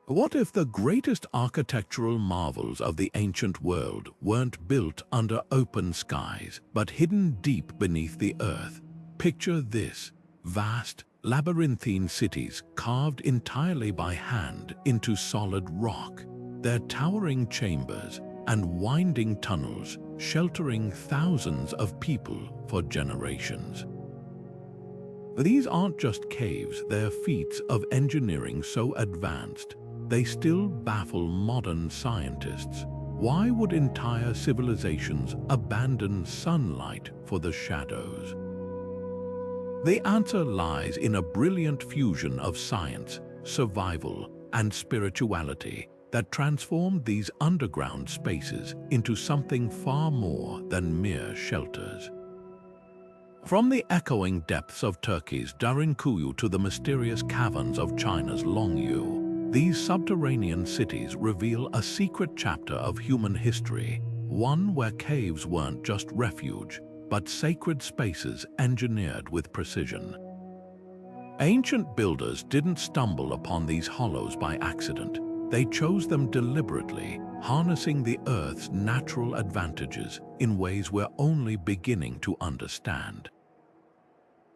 What if the greatest architectural marvels of the ancient world weren't built under open skies, but hidden deep beneath the earth? Picture this: vast, labyrinthine cities carved entirely by hand into solid rock, their towering chambers and winding tunnels sheltering thousands of people for generations. These aren't just caves, they're feats of engineering so advanced they still baffle modern scientists. Why would entire civilizations abandon sunlight for the shadows? The answer lies in a brilliant fusion of science, survival, and spirituality that transformed these underground spaces into something far more than mere shelters. From the echoing depths of Turkey's Derinkuyu to the mysterious caverns of China's Longyu, these subterranean cities reveal a secret chapter of human history, one where caves weren't just refuge, but sacred spaces engineered with precision. Ancient builders didn't stumble upon these hollows by accident. They chose them deliberately, harnessing the Earth's natural advantages in ways we're only beginning to understand.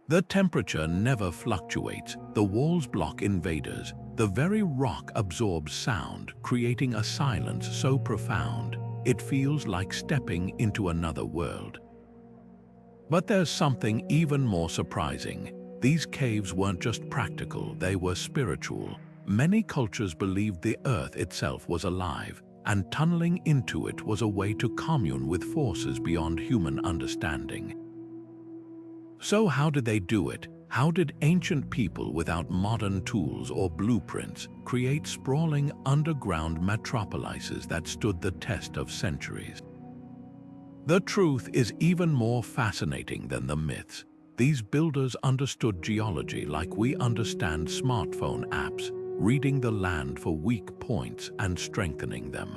The temperature never fluctuates, the walls block invaders, the very rock absorbs sound, creating a silence so profound it feels like stepping into another world. But there's something even more surprising. These caves weren't just practical, they were spiritual. Many cultures believed the Earth itself was alive, and tunneling into it was a way to commune with forces beyond human understanding. So how did they do it? How did ancient people without modern tools or blueprints create sprawling underground metropolises that stood the test of centuries? The truth is even more fascinating than the myths. These builders understood geology like we understand smartphone apps, reading the land for weak points and strengthening them.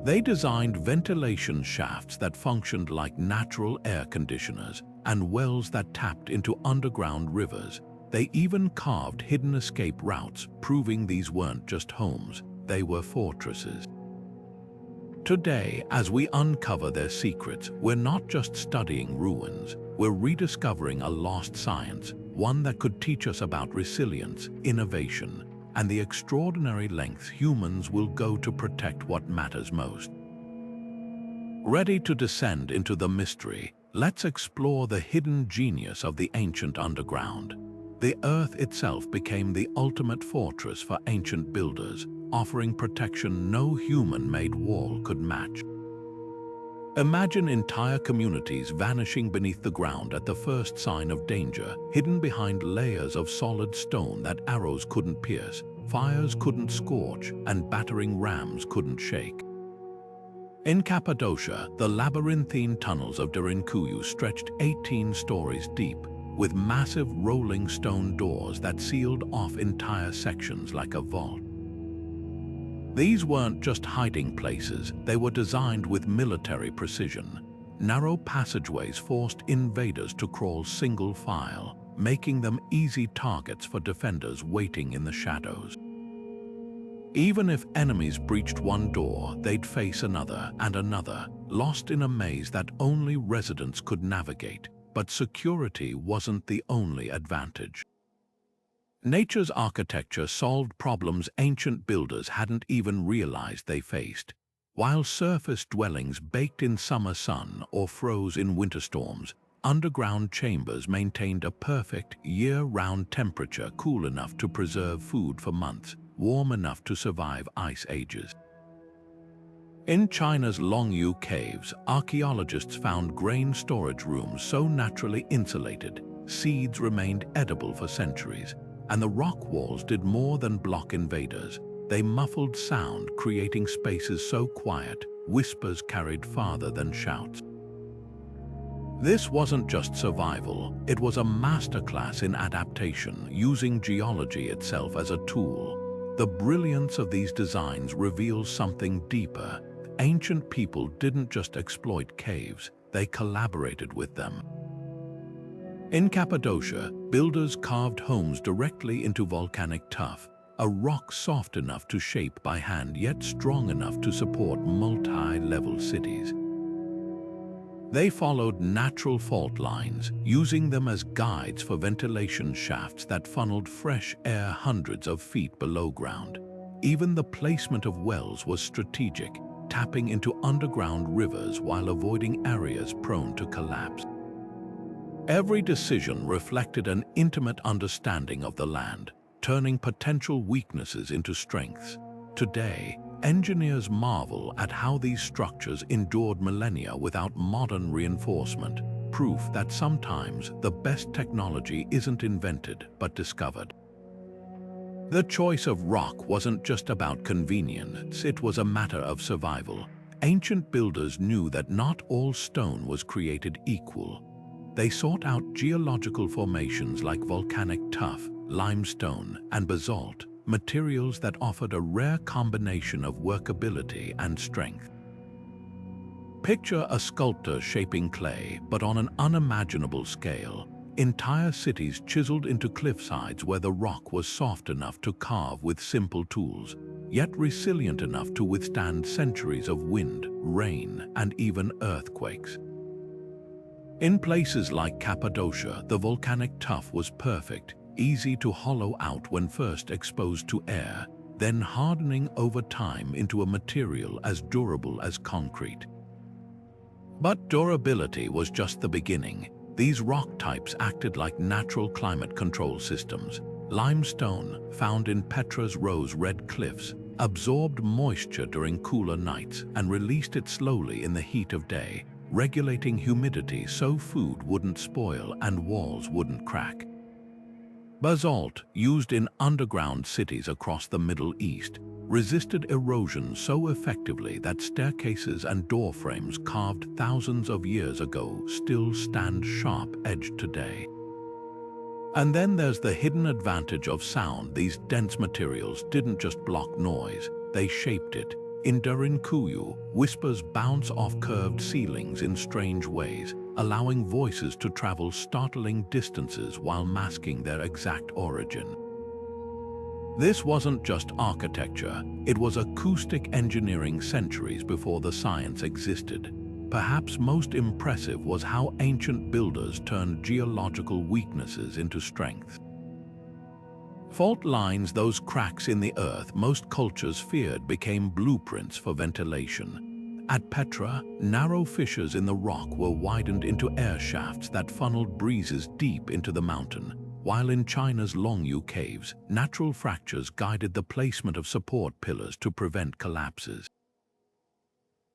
They designed ventilation shafts that functioned like natural air conditioners and wells that tapped into underground rivers. They even carved hidden escape routes, proving these weren't just homes, they were fortresses. Today, as we uncover their secrets, we're not just studying ruins, we're rediscovering a lost science, one that could teach us about resilience, innovation, and the extraordinary lengths humans will go to protect what matters most. Ready to descend into the mystery, let's explore the hidden genius of the ancient underground. The Earth itself became the ultimate fortress for ancient builders, offering protection no human-made wall could match. Imagine entire communities vanishing beneath the ground at the first sign of danger, hidden behind layers of solid stone that arrows couldn't pierce, fires couldn't scorch, and battering rams couldn't shake. In Cappadocia, the labyrinthine tunnels of Derinkuyu stretched 18 stories deep, with massive rolling stone doors that sealed off entire sections like a vault. These weren't just hiding places, they were designed with military precision. Narrow passageways forced invaders to crawl single file, making them easy targets for defenders waiting in the shadows. Even if enemies breached one door, they'd face another and another, lost in a maze that only residents could navigate. But security wasn't the only advantage. Nature's architecture solved problems ancient builders hadn't even realized they faced. While surface dwellings baked in summer sun or froze in winter storms, underground chambers maintained a perfect year-round temperature, cool enough to preserve food for months, warm enough to survive ice ages. In China's Longyu caves, archaeologists found grain storage rooms so naturally insulated, seeds remained edible for centuries, and the rock walls did more than block invaders. They muffled sound, creating spaces so quiet, whispers carried farther than shouts. This wasn't just survival, it was a masterclass in adaptation, using geology itself as a tool. The brilliance of these designs reveals something deeper. Ancient people didn't just exploit caves, they collaborated with them. In Cappadocia, builders carved homes directly into volcanic tuff, a rock soft enough to shape by hand yet strong enough to support multi-level cities. They followed natural fault lines, using them as guides for ventilation shafts that funneled fresh air hundreds of feet below ground. Even the placement of wells was strategic, tapping into underground rivers while avoiding areas prone to collapse. Every decision reflected an intimate understanding of the land, turning potential weaknesses into strengths. Today, engineers marvel at how these structures endured millennia without modern reinforcement, proof that sometimes the best technology isn't invented but discovered. The choice of rock wasn't just about convenience, it was a matter of survival. Ancient builders knew that not all stone was created equal. They sought out geological formations like volcanic tuff, limestone, and basalt, materials that offered a rare combination of workability and strength. Picture a sculptor shaping clay, but on an unimaginable scale. Entire cities chiseled into cliffsides where the rock was soft enough to carve with simple tools, yet resilient enough to withstand centuries of wind, rain, and even earthquakes. In places like Cappadocia, the volcanic tuff was perfect, easy to hollow out when first exposed to air, then hardening over time into a material as durable as concrete. But durability was just the beginning. These rock types acted like natural climate control systems. Limestone, found in Petra's rose-red cliffs, absorbed moisture during cooler nights and released it slowly in the heat of day, regulating humidity so food wouldn't spoil and walls wouldn't crack. Basalt, used in underground cities across the Middle East, resisted erosion so effectively that staircases and door frames carved thousands of years ago still stand sharp-edged today. And then there's the hidden advantage of sound. These dense materials didn't just block noise, they shaped it. In Derinkuyu, whispers bounce off curved ceilings in strange ways, allowing voices to travel startling distances while masking their exact origin. This wasn't just architecture, it was acoustic engineering centuries before the science existed. Perhaps most impressive was how ancient builders turned geological weaknesses into strengths. Fault lines, those cracks in the earth most cultures feared, became blueprints for ventilation. At Petra, narrow fissures in the rock were widened into air shafts that funneled breezes deep into the mountain, while in China's Longyu caves, natural fractures guided the placement of support pillars to prevent collapses.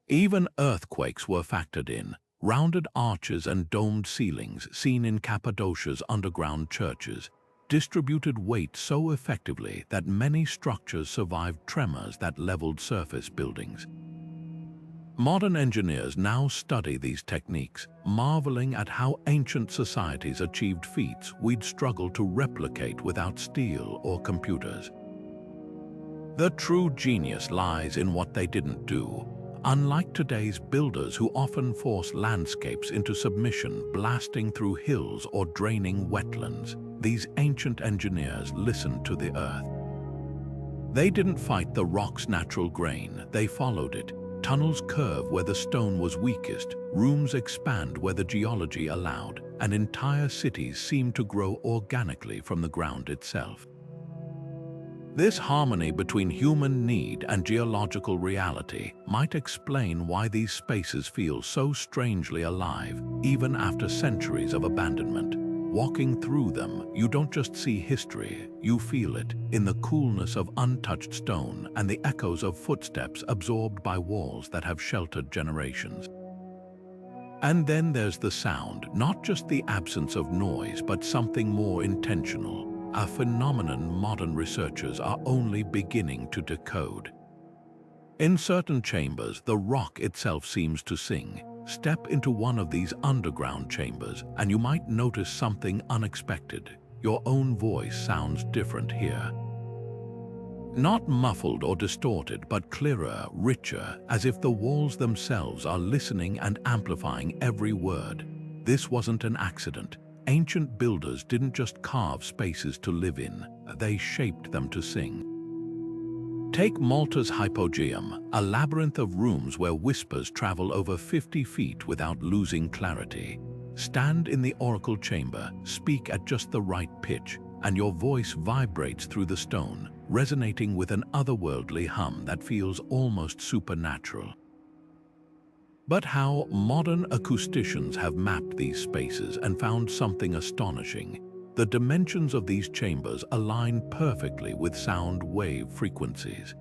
Even earthquakes were factored in. Rounded arches and domed ceilings seen in Cappadocia's underground churches distributed weight so effectively that many structures survived tremors that leveled surface buildings. Modern engineers now study these techniques, marveling at how ancient societies achieved feats we'd struggle to replicate without steel or computers. The true genius lies in what they didn't do. Unlike today's builders who often force landscapes into submission, blasting through hills or draining wetlands, these ancient engineers listened to the earth. They didn't fight the rock's natural grain, they followed it. Tunnels curve where the stone was weakest, rooms expand where the geology allowed, and entire cities seem to grow organically from the ground itself. This harmony between human need and geological reality might explain why these spaces feel so strangely alive, even after centuries of abandonment. Walking through them, you don't just see history, you feel it in the coolness of untouched stone and the echoes of footsteps absorbed by walls that have sheltered generations. And then there's the sound, not just the absence of noise, but something more intentional, a phenomenon modern researchers are only beginning to decode. In certain chambers, the rock itself seems to sing. Step into one of these underground chambers, and you might notice something unexpected. Your own voice sounds different here. Not muffled or distorted, but clearer, richer, as if the walls themselves are listening and amplifying every word. This wasn't an accident. ancient builders didn't just carve spaces to live in, they shaped them to sing. Take Malta's hypogeum, a labyrinth of rooms where whispers travel over 50 feet without losing clarity. Stand in the oracle chamber, speak at just the right pitch, and your voice vibrates through the stone, resonating with an otherworldly hum that feels almost supernatural. But how modern acousticians have mapped these spaces and found something astonishing. The dimensions of these chambers align perfectly with sound wave frequencies.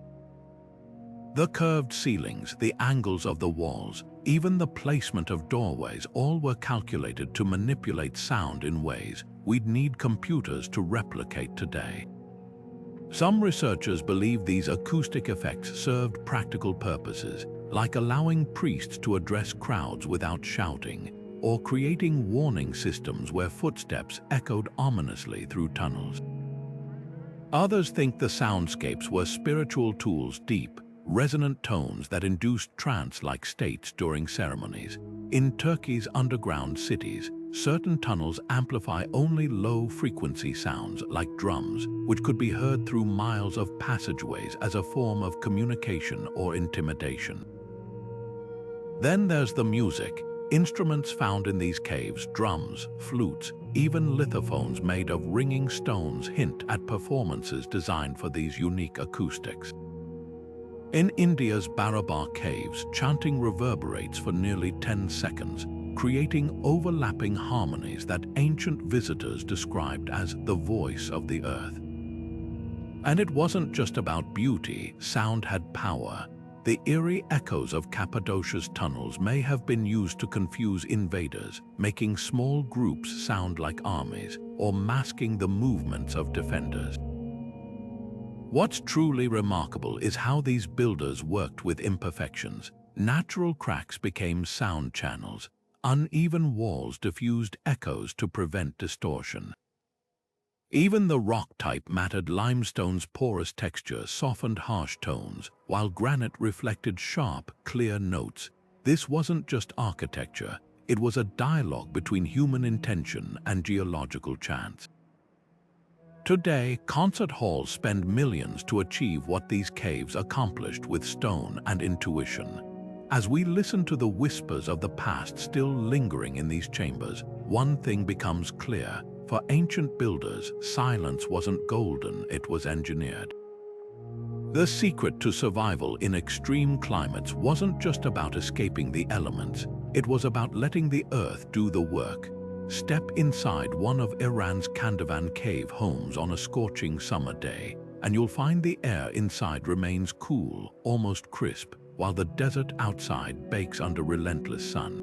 The curved ceilings, the angles of the walls, even the placement of doorways, all were calculated to manipulate sound in ways we'd need computers to replicate today. Some researchers believe these acoustic effects served practical purposes, like allowing priests to address crowds without shouting, or creating warning systems where footsteps echoed ominously through tunnels. Others think the soundscapes were spiritual tools, deep, resonant tones that induced trance-like states during ceremonies. In Turkey's underground cities, certain tunnels amplify only low-frequency sounds like drums, which could be heard through miles of passageways as a form of communication or intimidation. Then there's the music. Instruments found in these caves, drums, flutes, even lithophones made of ringing stones hint at performances designed for these unique acoustics. In India's Barabar caves, chanting reverberates for nearly 10 seconds, creating overlapping harmonies that ancient visitors described as the voice of the earth. And it wasn't just about beauty, sound had power. The eerie echoes of Cappadocia's tunnels may have been used to confuse invaders, making small groups sound like armies, or masking the movements of defenders. What's truly remarkable is how these builders worked with imperfections. Natural cracks became sound channels. Uneven walls diffused echoes to prevent distortion. Even the rock type mattered. Limestone's porous texture softened harsh tones, while granite reflected sharp, clear notes. This wasn't just architecture, it was a dialogue between human intention and geological chance. Today, concert halls spend millions to achieve what these caves accomplished with stone and intuition. As we listen to the whispers of the past still lingering in these chambers, one thing becomes clear. For ancient builders, silence wasn't golden, it was engineered. The secret to survival in extreme climates wasn't just about escaping the elements, it was about letting the earth do the work. Step inside one of Iran's Kandavan cave homes on a scorching summer day, and you'll find the air inside remains cool, almost crisp, while the desert outside bakes under relentless sun.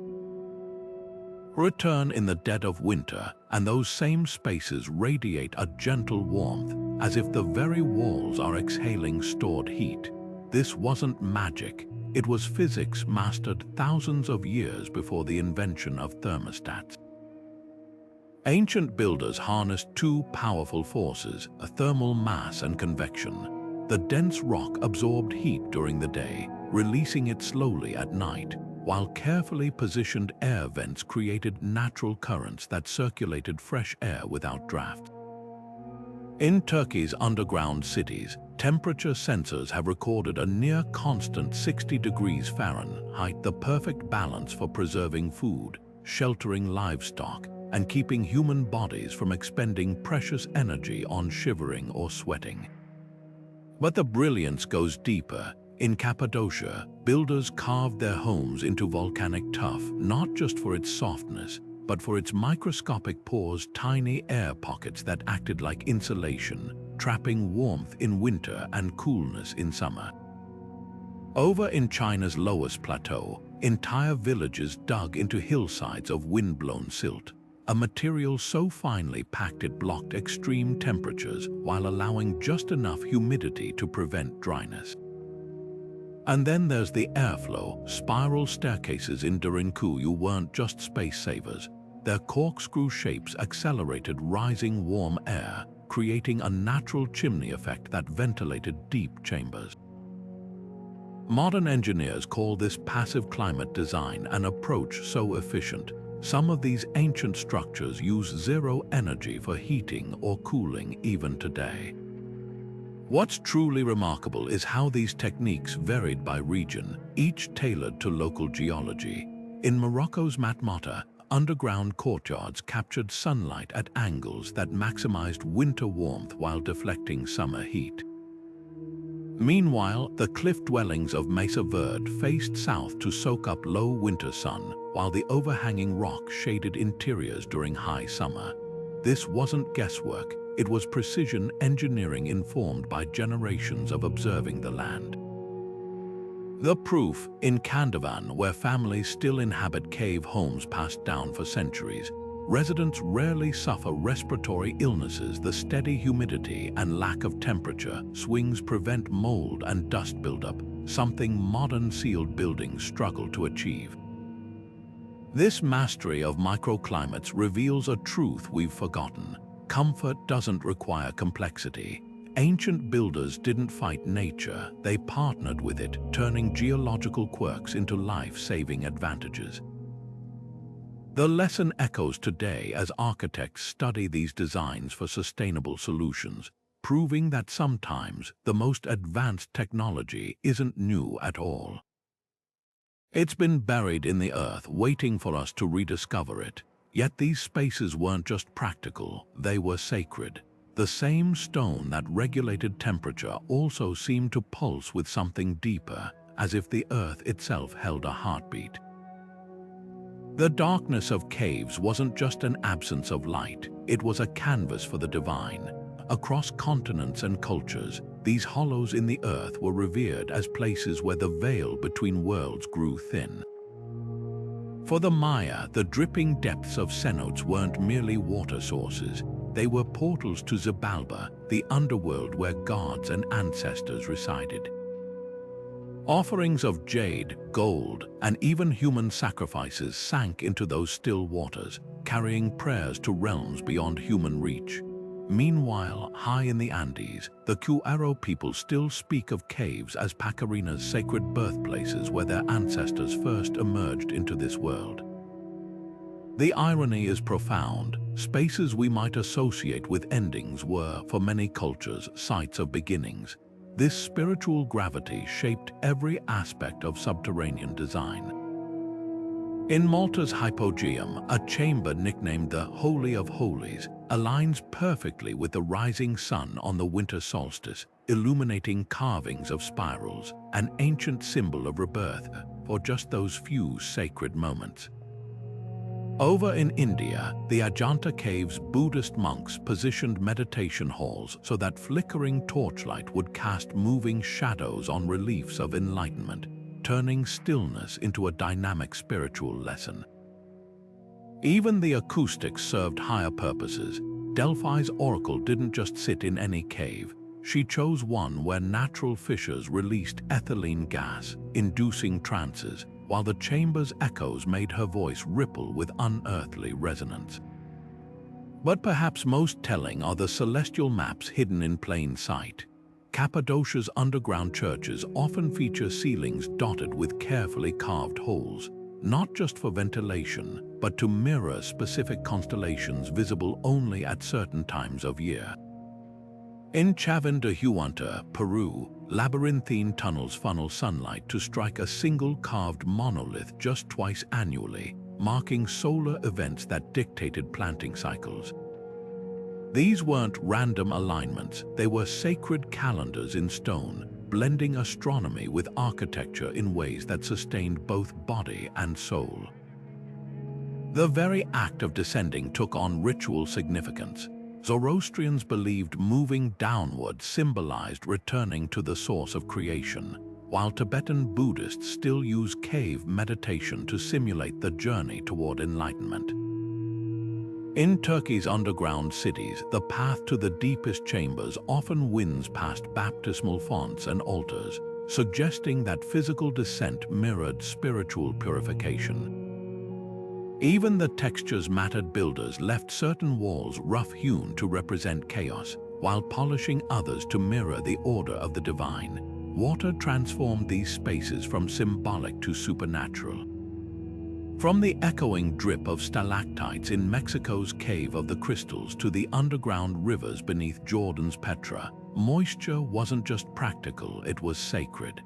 Return in the dead of winter, and those same spaces radiate a gentle warmth, as if the very walls are exhaling stored heat. This wasn't magic, it was physics mastered thousands of years before the invention of thermostats. Ancient builders harnessed two powerful forces, a thermal mass and convection. The dense rock absorbed heat during the day, releasing it slowly at night, while carefully positioned air vents created natural currents that circulated fresh air without draft. In Turkey's underground cities, temperature sensors have recorded a near constant 60 degrees Fahrenheit, the perfect balance for preserving food, sheltering livestock, and keeping human bodies from expending precious energy on shivering or sweating. But the brilliance goes deeper. In Cappadocia, builders carved their homes into volcanic tuff, not just for its softness, but for its microscopic pores, tiny air pockets that acted like insulation, trapping warmth in winter and coolness in summer. Over in China's lowest plateau, entire villages dug into hillsides of wind-blown silt, a material so finely packed it blocked extreme temperatures while allowing just enough humidity to prevent dryness. And then there's the airflow. Spiral staircases in Derinkuyu weren't just space savers. Their corkscrew shapes accelerated rising warm air, creating a natural chimney effect that ventilated deep chambers. Modern engineers call this passive climate design, an approach so efficient, Some of these ancient structures use zero energy for heating or cooling even today. What's truly remarkable is how these techniques varied by region, each tailored to local geology. In Morocco's Matmata, underground courtyards captured sunlight at angles that maximized winter warmth while deflecting summer heat. Meanwhile, the cliff dwellings of Mesa Verde faced south to soak up low winter sun, while the overhanging rock shaded interiors during high summer. This wasn't guesswork, it was precision engineering informed by generations of observing the land. The proof: in Kandavan, where families still inhabit cave homes passed down for centuries, residents rarely suffer respiratory illnesses. The steady humidity and lack of temperature swings prevent mold and dust buildup, something modern sealed buildings struggle to achieve. This mastery of microclimates reveals a truth we've forgotten. Comfort doesn't require complexity. Ancient builders didn't fight nature, they partnered with it, turning geological quirks into life-saving advantages. The lesson echoes today as architects study these designs for sustainable solutions, proving that sometimes the most advanced technology isn't new at all. It's been buried in the earth, waiting for us to rediscover it. Yet these spaces weren't just practical, they were sacred. The same stone that regulated temperature also seemed to pulse with something deeper, as if the earth itself held a heartbeat. The darkness of caves wasn't just an absence of light, it was a canvas for the divine. Across continents and cultures, these hollows in the earth were revered as places where the veil between worlds grew thin. For the Maya, the dripping depths of cenotes weren't merely water sources, they were portals to Xibalba, the underworld where gods and ancestors resided. Offerings of jade, gold, and even human sacrifices sank into those still waters, carrying prayers to realms beyond human reach. Meanwhile, high in the Andes, the Cuaro people still speak of caves as Pacarina's sacred birthplaces where their ancestors first emerged into this world. The irony is profound. Spaces we might associate with endings were, for many cultures, sites of beginnings. This spiritual gravity shaped every aspect of subterranean design. In Malta's Hypogeum, a chamber nicknamed the Holy of Holies aligns perfectly with the rising sun on the winter solstice, illuminating carvings of spirals, an ancient symbol of rebirth for just those few sacred moments. Over in India, the Ajanta caves, Buddhist monks positioned meditation halls so that flickering torchlight would cast moving shadows on reliefs of enlightenment, turning stillness into a dynamic spiritual lesson. Even the acoustics served higher purposes. Delphi's oracle didn't just sit in any cave. She chose one where natural fissures released ethylene gas, inducing trances, while the chamber's echoes made her voice ripple with unearthly resonance. But perhaps most telling are the celestial maps hidden in plain sight. Cappadocia's underground churches often feature ceilings dotted with carefully carved holes, not just for ventilation, but to mirror specific constellations visible only at certain times of year. In Chavín de Huanta, Peru, labyrinthine tunnels funnel sunlight to strike a single carved monolith just twice annually, marking solar events that dictated planting cycles. These weren't random alignments, they were sacred calendars in stone, blending astronomy with architecture in ways that sustained both body and soul. The very act of descending took on ritual significance. Zoroastrians believed moving downward symbolized returning to the source of creation, while Tibetan Buddhists still use cave meditation to simulate the journey toward enlightenment. In Turkey's underground cities, the path to the deepest chambers often winds past baptismal fonts and altars, suggesting that physical descent mirrored spiritual purification. Even the textures mattered. Builders left certain walls rough-hewn to represent chaos, while polishing others to mirror the order of the divine. Water transformed these spaces from symbolic to supernatural. From the echoing drip of stalactites in Mexico's Cave of the Crystals to the underground rivers beneath Jordan's Petra, moisture wasn't just practical, it was sacred.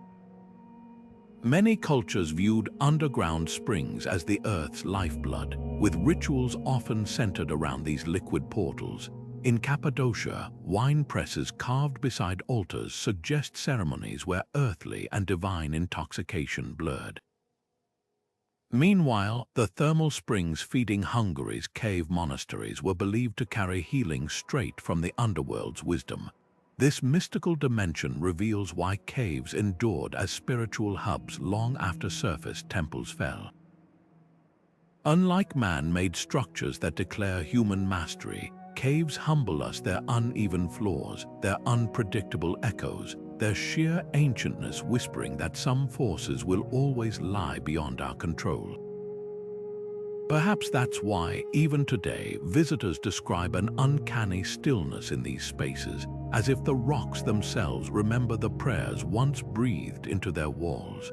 Many cultures viewed underground springs as the Earth's lifeblood, with rituals often centered around these liquid portals. In Cappadocia, wine presses carved beside altars suggest ceremonies where earthly and divine intoxication blurred. Meanwhile, the thermal springs feeding Hungary's cave monasteries were believed to carry healing straight from the underworld's wisdom. This mystical dimension reveals why caves endured as spiritual hubs long after surface temples fell. Unlike man-made structures that declare human mastery, caves humble us their uneven floors, their unpredictable echoes, their sheer ancientness whispering that some forces will always lie beyond our control. Perhaps that's why, even today, visitors describe an uncanny stillness in these spaces, as if the rocks themselves remember the prayers once breathed into their walls.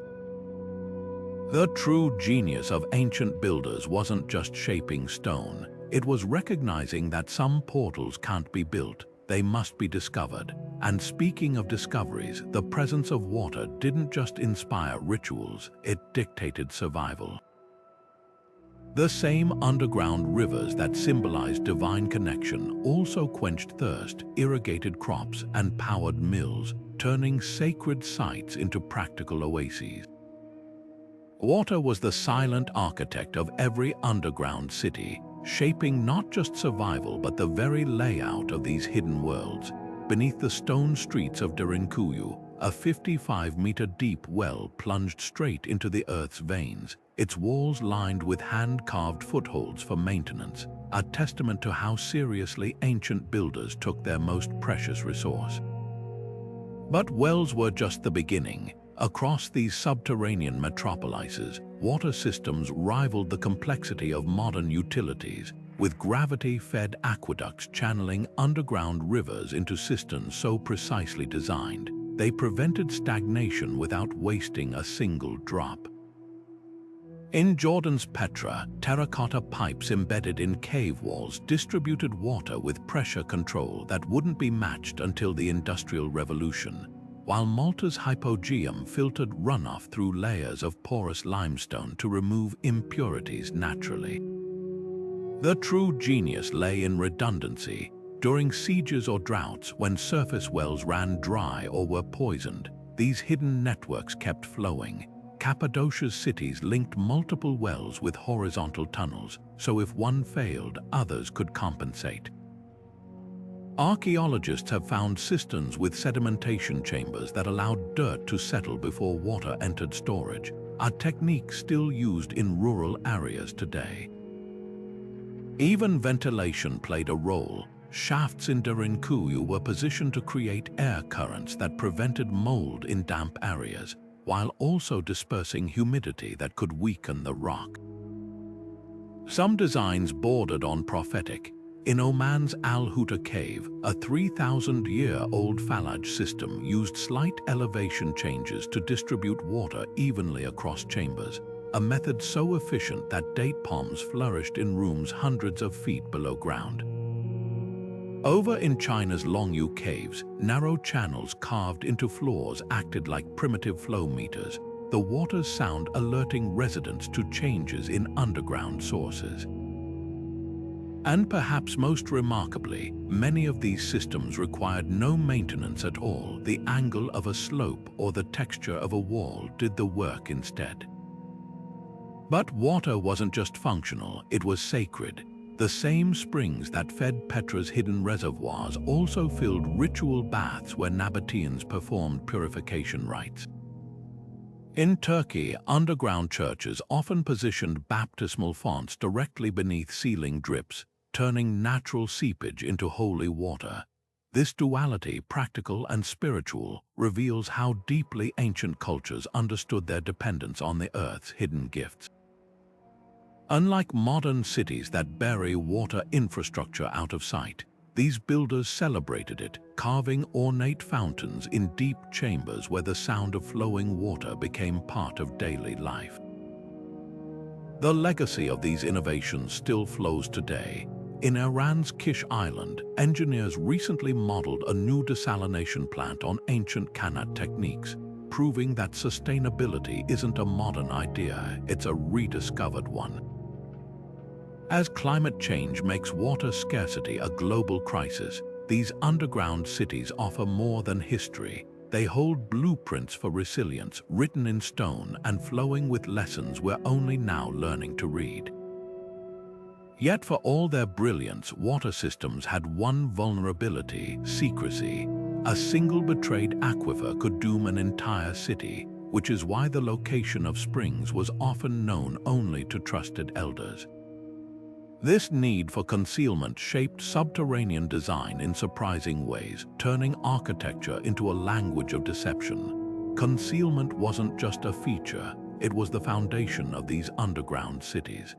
The true genius of ancient builders wasn't just shaping stone, it was recognizing that some portals can't be built, they must be discovered. And speaking of discoveries, the presence of water didn't just inspire rituals, it dictated survival. The same underground rivers that symbolized divine connection also quenched thirst, irrigated crops, and powered mills, turning sacred sites into practical oases. Water was the silent architect of every underground city, shaping not just survival but the very layout of these hidden worlds. Beneath the stone streets of Derinkuyu, a 55-meter-deep well plunged straight into the Earth's veins, its walls lined with hand-carved footholds for maintenance, a testament to how seriously ancient builders took their most precious resource. But wells were just the beginning. Across these subterranean metropolises, water systems rivaled the complexity of modern utilities, with gravity-fed aqueducts channeling underground rivers into cisterns so precisely designed, they prevented stagnation without wasting a single drop. In Jordan's Petra, terracotta pipes embedded in cave walls distributed water with pressure control that wouldn't be matched until the Industrial Revolution, while Malta's hypogeum filtered runoff through layers of porous limestone to remove impurities naturally. The true genius lay in redundancy. During sieges or droughts, when surface wells ran dry or were poisoned, these hidden networks kept flowing. Cappadocia's cities linked multiple wells with horizontal tunnels, so if one failed, others could compensate. Archaeologists have found cisterns with sedimentation chambers that allowed dirt to settle before water entered storage, a technique still used in rural areas today. Even ventilation played a role. Shafts in Derinkuyu were positioned to create air currents that prevented mold in damp areas, while also dispersing humidity that could weaken the rock. Some designs bordered on prophetic. In Oman's Al Huta cave, a 3,000-year-old phallage system used slight elevation changes to distribute water evenly across chambers, a method so efficient that date palms flourished in rooms hundreds of feet below ground. Over in China's Longyu caves, narrow channels carved into floors acted like primitive flow meters, the water's sound alerting residents to changes in underground sources. And perhaps most remarkably, many of these systems required no maintenance at all. The angle of a slope or the texture of a wall did the work instead. But water wasn't just functional, it was sacred. The same springs that fed Petra's hidden reservoirs also filled ritual baths where Nabateans performed purification rites. In Turkey, underground churches often positioned baptismal fonts directly beneath ceiling drips, turning natural seepage into holy water. This duality, practical and spiritual, reveals how deeply ancient cultures understood their dependence on the Earth's hidden gifts. Unlike modern cities that bury water infrastructure out of sight, these builders celebrated it, carving ornate fountains in deep chambers where the sound of flowing water became part of daily life. The legacy of these innovations still flows today. In Iran's Kish Island, engineers recently modeled a new desalination plant on ancient Qanat techniques, proving that sustainability isn't a modern idea, it's a rediscovered one. As climate change makes water scarcity a global crisis, these underground cities offer more than history. They hold blueprints for resilience, written in stone and flowing with lessons we're only now learning to read. Yet for all their brilliance, water systems had one vulnerability: secrecy. A single betrayed aquifer could doom an entire city, which is why the location of springs was often known only to trusted elders. This need for concealment shaped subterranean design in surprising ways, turning architecture into a language of deception. Concealment wasn't just a feature, it was the foundation of these underground cities.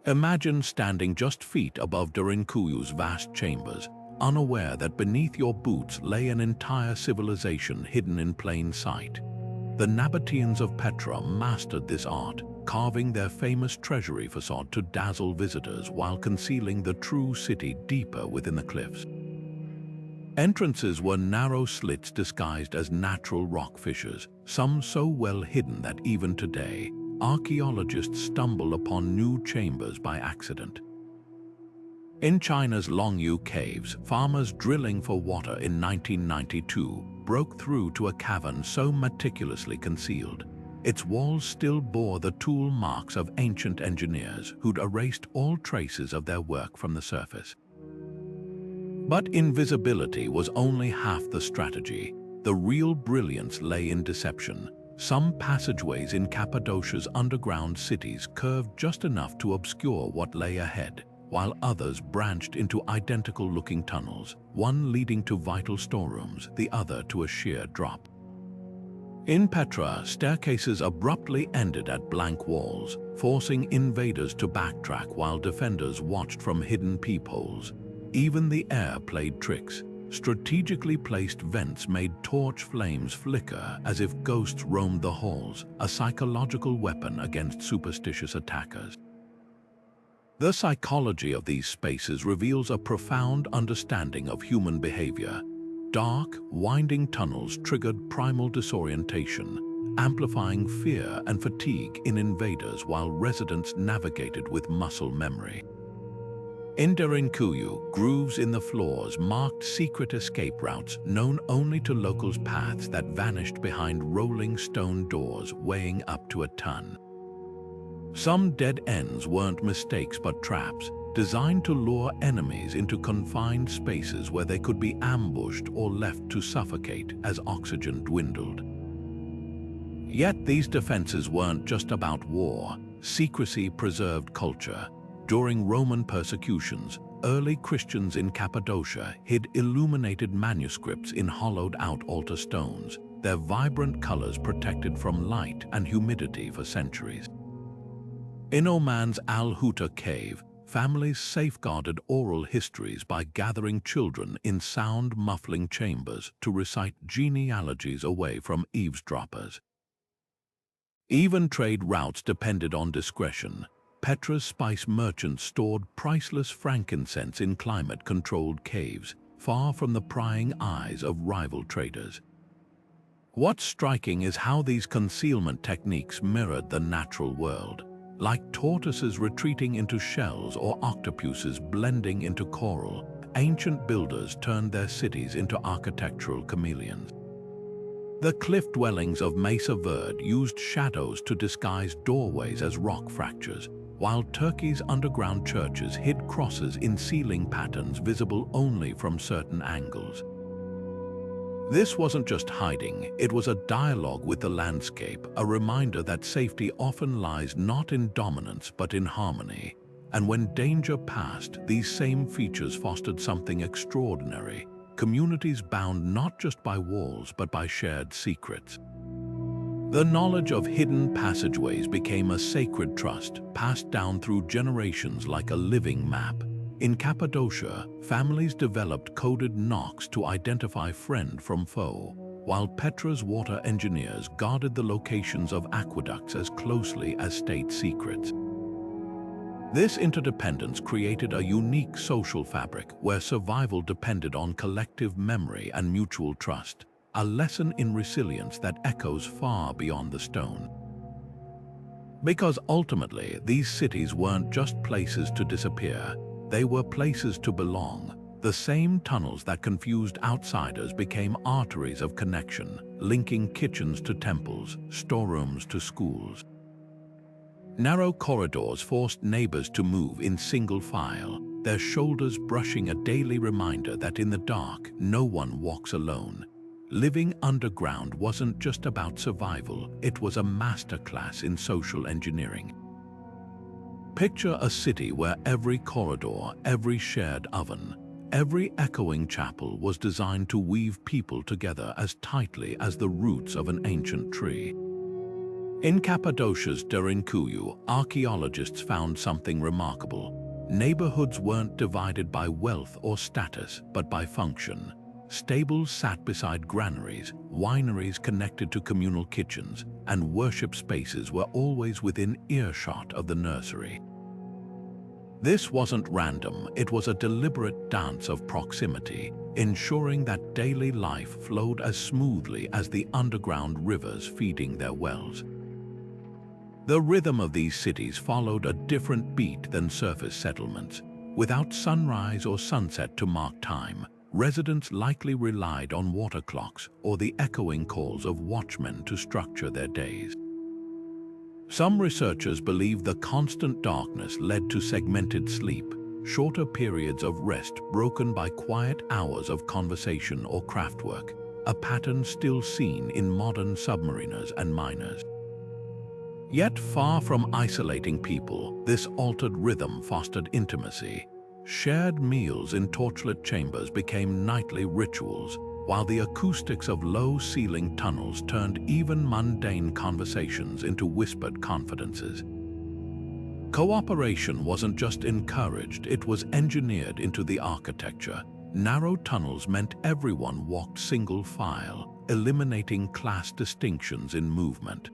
Imagine standing just feet above Durinkuyu's vast chambers, unaware that beneath your boots lay an entire civilization hidden in plain sight. The Nabateans of Petra mastered this art, carving their famous treasury facade to dazzle visitors while concealing the true city deeper within the cliffs. Entrances were narrow slits disguised as natural rock fissures, some so well hidden that even today, archaeologists stumble upon new chambers by accident. In China's Longyu caves, farmers drilling for water in 1992 broke through to a cavern so meticulously concealed. Its walls still bore the tool marks of ancient engineers who'd erased all traces of their work from the surface. But invisibility was only half the strategy. The real brilliance lay in deception. Some passageways in Cappadocia's underground cities curved just enough to obscure what lay ahead, while others branched into identical-looking tunnels, one leading to vital storerooms, the other to a sheer drop. In Petra, staircases abruptly ended at blank walls, forcing invaders to backtrack while defenders watched from hidden peepholes. Even the air played tricks. Strategically placed vents made torch flames flicker as if ghosts roamed the halls, a psychological weapon against superstitious attackers. The psychology of these spaces reveals a profound understanding of human behavior. Dark, winding tunnels triggered primal disorientation, amplifying fear and fatigue in invaders while residents navigated with muscle memory. In Derinkuyu, grooves in the floors marked secret escape routes known only to locals, paths that vanished behind rolling stone doors weighing up to a ton. Some dead ends weren't mistakes but traps, designed to lure enemies into confined spaces where they could be ambushed or left to suffocate as oxygen dwindled. Yet these defenses weren't just about war. Secrecy preserved culture. During Roman persecutions, early Christians in Cappadocia hid illuminated manuscripts in hollowed-out altar stones, their vibrant colors protected from light and humidity for centuries. In Oman's Al-Huta cave, families safeguarded oral histories by gathering children in sound-muffling chambers to recite genealogies away from eavesdroppers. Even trade routes depended on discretion. Petra's spice merchants stored priceless frankincense in climate-controlled caves, far from the prying eyes of rival traders. What's striking is how these concealment techniques mirrored the natural world. Like tortoises retreating into shells or octopuses blending into coral, ancient builders turned their cities into architectural chameleons. The cliff dwellings of Mesa Verde used shadows to disguise doorways as rock fractures, while Turkey's underground churches hid crosses in ceiling patterns visible only from certain angles. This wasn't just hiding, it was a dialogue with the landscape, a reminder that safety often lies not in dominance but in harmony. And when danger passed, these same features fostered something extraordinary, communities bound not just by walls but by shared secrets. The knowledge of hidden passageways became a sacred trust, passed down through generations like a living map. In Cappadocia, families developed coded knocks to identify friend from foe, while Petra's water engineers guarded the locations of aqueducts as closely as state secrets. This interdependence created a unique social fabric where survival depended on collective memory and mutual trust, a lesson in resilience that echoes far beyond the stone. Because ultimately, these cities weren't just places to disappear, they were places to belong. The same tunnels that confused outsiders became arteries of connection, linking kitchens to temples, storerooms to schools. Narrow corridors forced neighbors to move in single file, their shoulders brushing a daily reminder that in the dark, no one walks alone. Living underground wasn't just about survival, it was a masterclass in social engineering. Picture a city where every corridor, every shared oven, every echoing chapel was designed to weave people together as tightly as the roots of an ancient tree. In Cappadocia's Derinkuyu, archaeologists found something remarkable. Neighborhoods weren't divided by wealth or status, but by function. Stables sat beside granaries, wineries connected to communal kitchens, and worship spaces were always within earshot of the nursery. This wasn't random, it was a deliberate dance of proximity, ensuring that daily life flowed as smoothly as the underground rivers feeding their wells. The rhythm of these cities followed a different beat than surface settlements. Without sunrise or sunset to mark time, residents likely relied on water clocks or the echoing calls of watchmen to structure their days. Some researchers believe the constant darkness led to segmented sleep, shorter periods of rest broken by quiet hours of conversation or craftwork, a pattern still seen in modern submariners and miners. Yet far from isolating people, this altered rhythm fostered intimacy. Shared meals in torchlit chambers became nightly rituals, while the acoustics of low-ceiling tunnels turned even mundane conversations into whispered confidences. Cooperation wasn't just encouraged, it was engineered into the architecture. Narrow tunnels meant everyone walked single file, eliminating class distinctions in movement.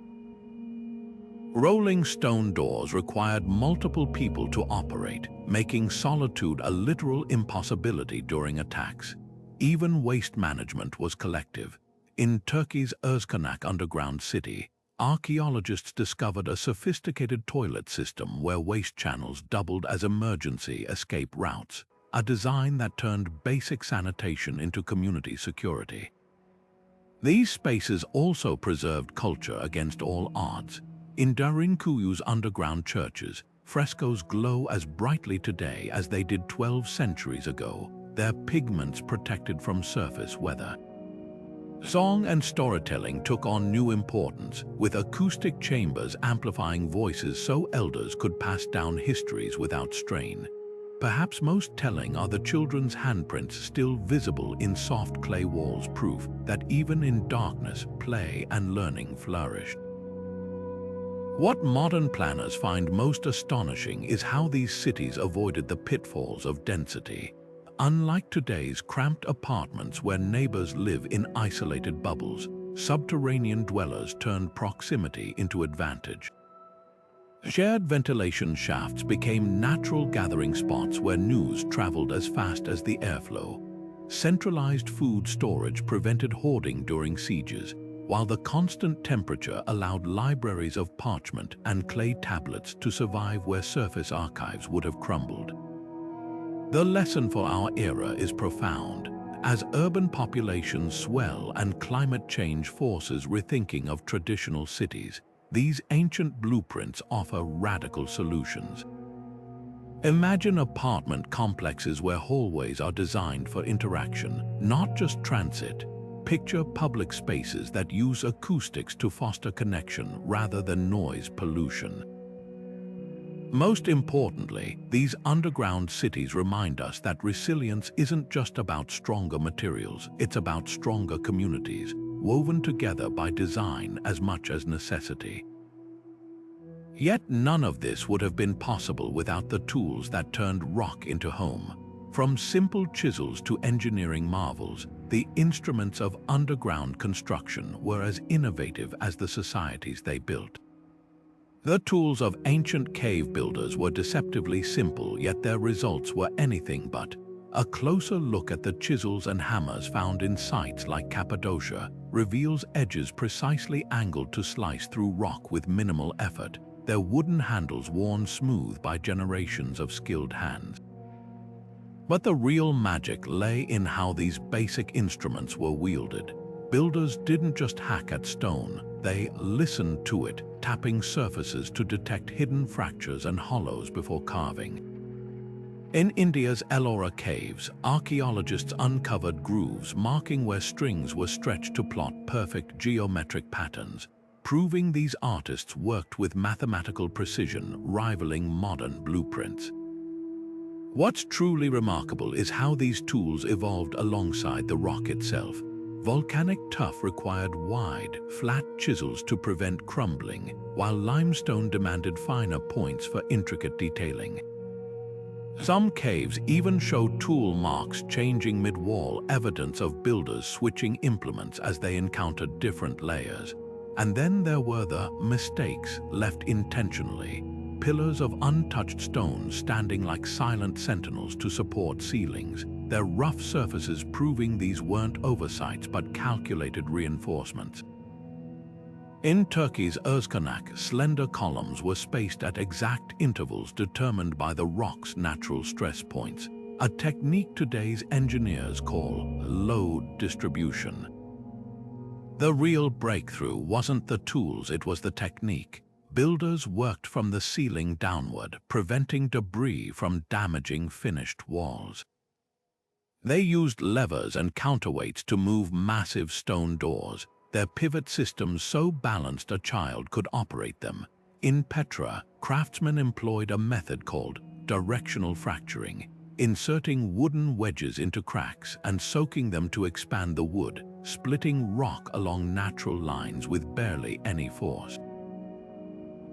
Rolling stone doors required multiple people to operate, making solitude a literal impossibility during attacks. Even waste management was collective. In Turkey's Özkanak underground city, archaeologists discovered a sophisticated toilet system where waste channels doubled as emergency escape routes, a design that turned basic sanitation into community security. These spaces also preserved culture against all odds. In Derinkuyu's underground churches, frescoes glow as brightly today as they did 12 centuries ago, their pigments protected from surface weather. Song and storytelling took on new importance, with acoustic chambers amplifying voices so elders could pass down histories without strain. Perhaps most telling are the children's handprints still visible in soft clay walls, proof that even in darkness, play and learning flourished. What modern planners find most astonishing is how these cities avoided the pitfalls of density. Unlike today's cramped apartments where neighbors live in isolated bubbles, subterranean dwellers turned proximity into advantage. Shared ventilation shafts became natural gathering spots where news traveled as fast as the airflow. Centralized food storage prevented hoarding during sieges, while the constant temperature allowed libraries of parchment and clay tablets to survive where surface archives would have crumbled. The lesson for our era is profound. As urban populations swell and climate change forces rethinking of traditional cities, these ancient blueprints offer radical solutions. Imagine apartment complexes where hallways are designed for interaction, not just transit. Picture public spaces that use acoustics to foster connection rather than noise pollution. Most importantly, these underground cities remind us that resilience isn't just about stronger materials, it's about stronger communities, woven together by design as much as necessity. Yet none of this would have been possible without the tools that turned rock into home. From simple chisels to engineering marvels, the instruments of underground construction were as innovative as the societies they built. The tools of ancient cave builders were deceptively simple, yet their results were anything but. A closer look at the chisels and hammers found in sites like Cappadocia reveals edges precisely angled to slice through rock with minimal effort, their wooden handles worn smooth by generations of skilled hands. But the real magic lay in how these basic instruments were wielded. Builders didn't just hack at stone, they listened to it, tapping surfaces to detect hidden fractures and hollows before carving. In India's Ellora caves, archaeologists uncovered grooves marking where strings were stretched to plot perfect geometric patterns, proving these artists worked with mathematical precision rivaling modern blueprints. What's truly remarkable is how these tools evolved alongside the rock itself. Volcanic tuff required wide, flat chisels to prevent crumbling, while limestone demanded finer points for intricate detailing. Some caves even show tool marks changing mid-wall, evidence of builders switching implements as they encountered different layers. And then there were the mistakes left intentionally. Pillars of untouched stone standing like silent sentinels to support ceilings, their rough surfaces proving these weren't oversights but calculated reinforcements. In Turkey's Özkanak, slender columns were spaced at exact intervals determined by the rock's natural stress points, a technique today's engineers call load distribution. The real breakthrough wasn't the tools, it was the technique. Builders worked from the ceiling downward, preventing debris from damaging finished walls. They used levers and counterweights to move massive stone doors, their pivot systems so balanced a child could operate them. In Petra, craftsmen employed a method called directional fracturing, inserting wooden wedges into cracks and soaking them to expand the wood, splitting rock along natural lines with barely any force.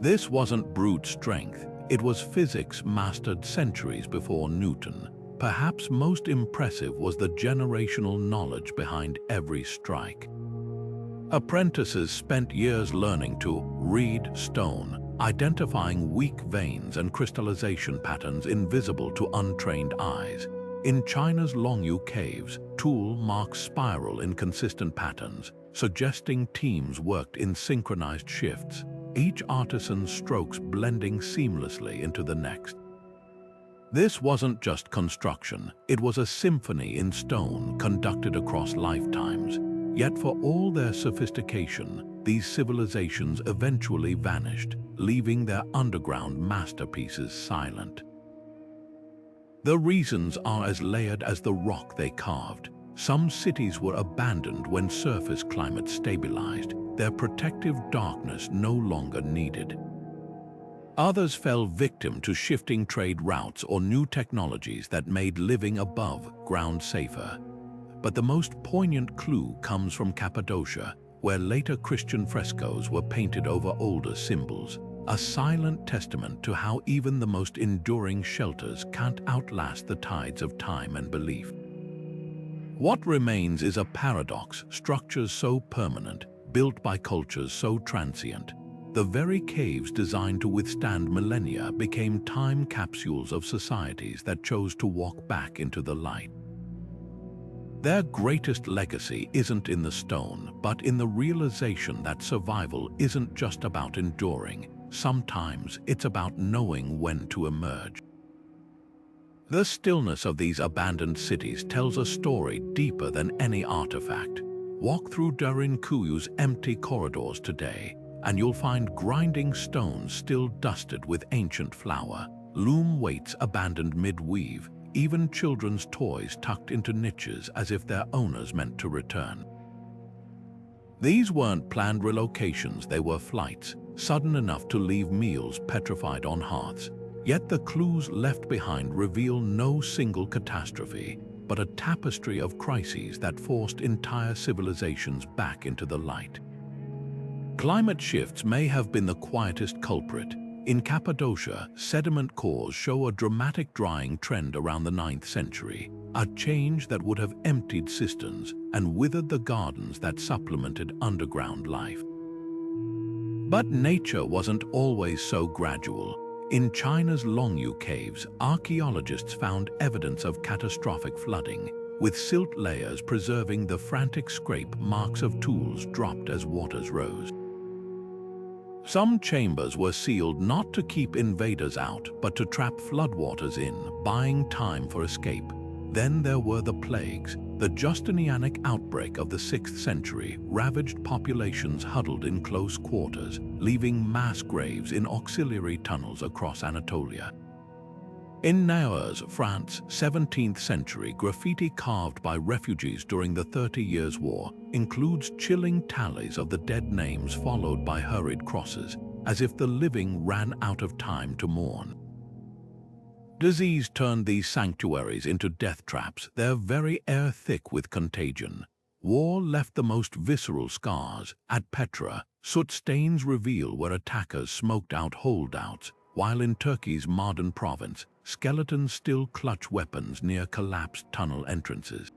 This wasn't brute strength, it was physics mastered centuries before Newton. Perhaps most impressive was the generational knowledge behind every strike. Apprentices spent years learning to read stone, identifying weak veins and crystallization patterns invisible to untrained eyes. In China's Longyu caves, tool marks spiral in consistent patterns, suggesting teams worked in synchronized shifts, each artisan's strokes blending seamlessly into the next. This wasn't just construction, it was a symphony in stone conducted across lifetimes. Yet for all their sophistication, these civilizations eventually vanished, leaving their underground masterpieces silent. The reasons are as layered as the rock they carved. Some cities were abandoned when surface climate stabilized, their protective darkness no longer needed. Others fell victim to shifting trade routes or new technologies that made living above ground safer. But the most poignant clue comes from Cappadocia, where later Christian frescoes were painted over older symbols, a silent testament to how even the most enduring shelters can't outlast the tides of time and belief. What remains is a paradox: structures so permanent, built by cultures so transient. The very caves designed to withstand millennia became time capsules of societies that chose to walk back into the light. Their greatest legacy isn't in the stone, but in the realization that survival isn't just about enduring. Sometimes it's about knowing when to emerge. The stillness of these abandoned cities tells a story deeper than any artifact. Walk through Durinkuyu's empty corridors today, and you'll find grinding stones still dusted with ancient flour, loom weights abandoned mid-weave, even children's toys tucked into niches as if their owners meant to return. These weren't planned relocations, they were flights, sudden enough to leave meals petrified on hearths. Yet the clues left behind reveal no single catastrophe, but a tapestry of crises that forced entire civilizations back into the light. Climate shifts may have been the quietest culprit. In Cappadocia, sediment cores show a dramatic drying trend around the 9th century, a change that would have emptied cisterns, and withered the gardens that supplemented underground life. But nature wasn't always so gradual. In China's Longyu caves, archaeologists found evidence of catastrophic flooding, with silt layers preserving the frantic scrape marks of tools dropped as waters rose. Some chambers were sealed not to keep invaders out, but to trap floodwaters in, buying time for escape. Then there were the plagues. The Justinianic outbreak of the 6th century ravaged populations huddled in close quarters, leaving mass graves in auxiliary tunnels across Anatolia. In Niers, France, 17th century graffiti carved by refugees during the 30 Years' War includes chilling tallies of the dead names followed by hurried crosses, as if the living ran out of time to mourn. Disease turned these sanctuaries into death traps, their very air thick with contagion. War left the most visceral scars. At Petra, soot stains reveal where attackers smoked out holdouts, while in Turkey's Mardin province, skeletons still clutch weapons near collapsed tunnel entrances.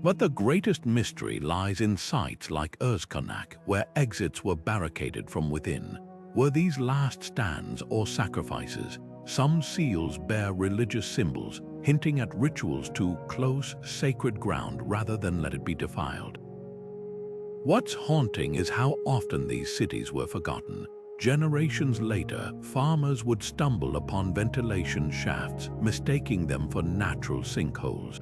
But the greatest mystery lies in sites like Özkonak, where exits were barricaded from within. Were these last stands or sacrifices? Some seals bear religious symbols, hinting at rituals to close, sacred ground rather than let it be defiled. What's haunting is how often these cities were forgotten. Generations later, farmers would stumble upon ventilation shafts, mistaking them for natural sinkholes.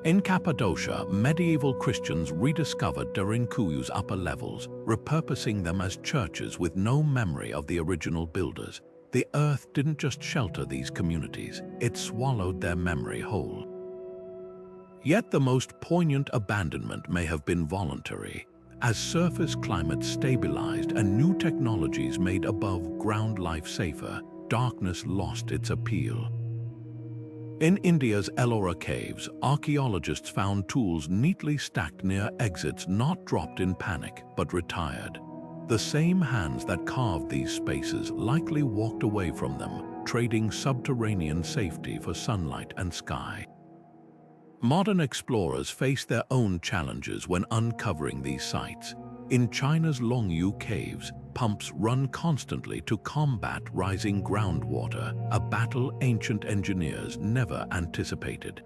In Cappadocia, medieval Christians rediscovered Derinkuyu's upper levels, repurposing them as churches with no memory of the original builders. The earth didn't just shelter these communities, it swallowed their memory whole. Yet the most poignant abandonment may have been voluntary. As surface climates stabilized and new technologies made above-ground life safer, darkness lost its appeal. In India's Ellora caves, archaeologists found tools neatly stacked near exits, not dropped in panic, but retired. The same hands that carved these spaces likely walked away from them, trading subterranean safety for sunlight and sky. Modern explorers face their own challenges when uncovering these sites. In China's Longyu caves, pumps run constantly to combat rising groundwater, a battle ancient engineers never anticipated.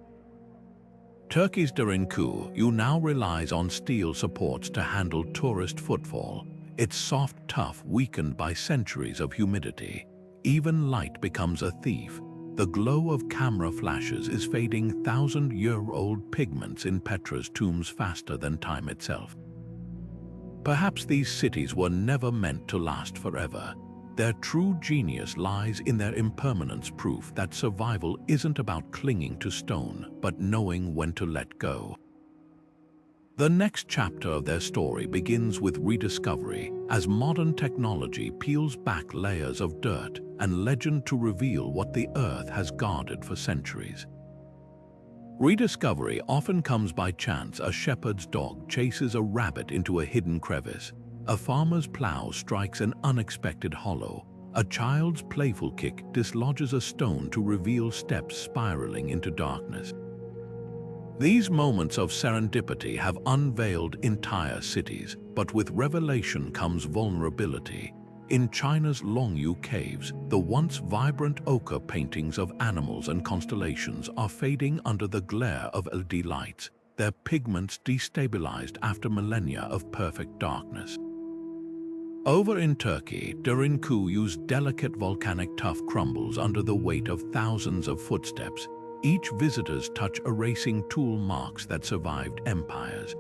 Turkey's Derinkuyu now relies on steel supports to handle tourist footfall, its soft tuff weakened by centuries of humidity. Even light becomes a thief. The glow of camera flashes is fading thousand-year-old pigments in Petra's tombs faster than time itself. Perhaps these cities were never meant to last forever. Their true genius lies in their impermanence, proof that survival isn't about clinging to stone, but knowing when to let go. The next chapter of their story begins with rediscovery, as modern technology peels back layers of dirt and legend to reveal what the earth has guarded for centuries. Rediscovery often comes by chance. A shepherd's dog chases a rabbit into a hidden crevice. A farmer's plow strikes an unexpected hollow. A child's playful kick dislodges a stone to reveal steps spiraling into darkness. These moments of serendipity have unveiled entire cities, but with revelation comes vulnerability. In China's Longyu caves, the once vibrant ochre paintings of animals and constellations are fading under the glare of LED lights, their pigments destabilized after millennia of perfect darkness. Over in Turkey, Derinkuyu's delicate volcanic tuff crumbles under the weight of thousands of footsteps, each visitor's touch erasing tool marks that survived empires.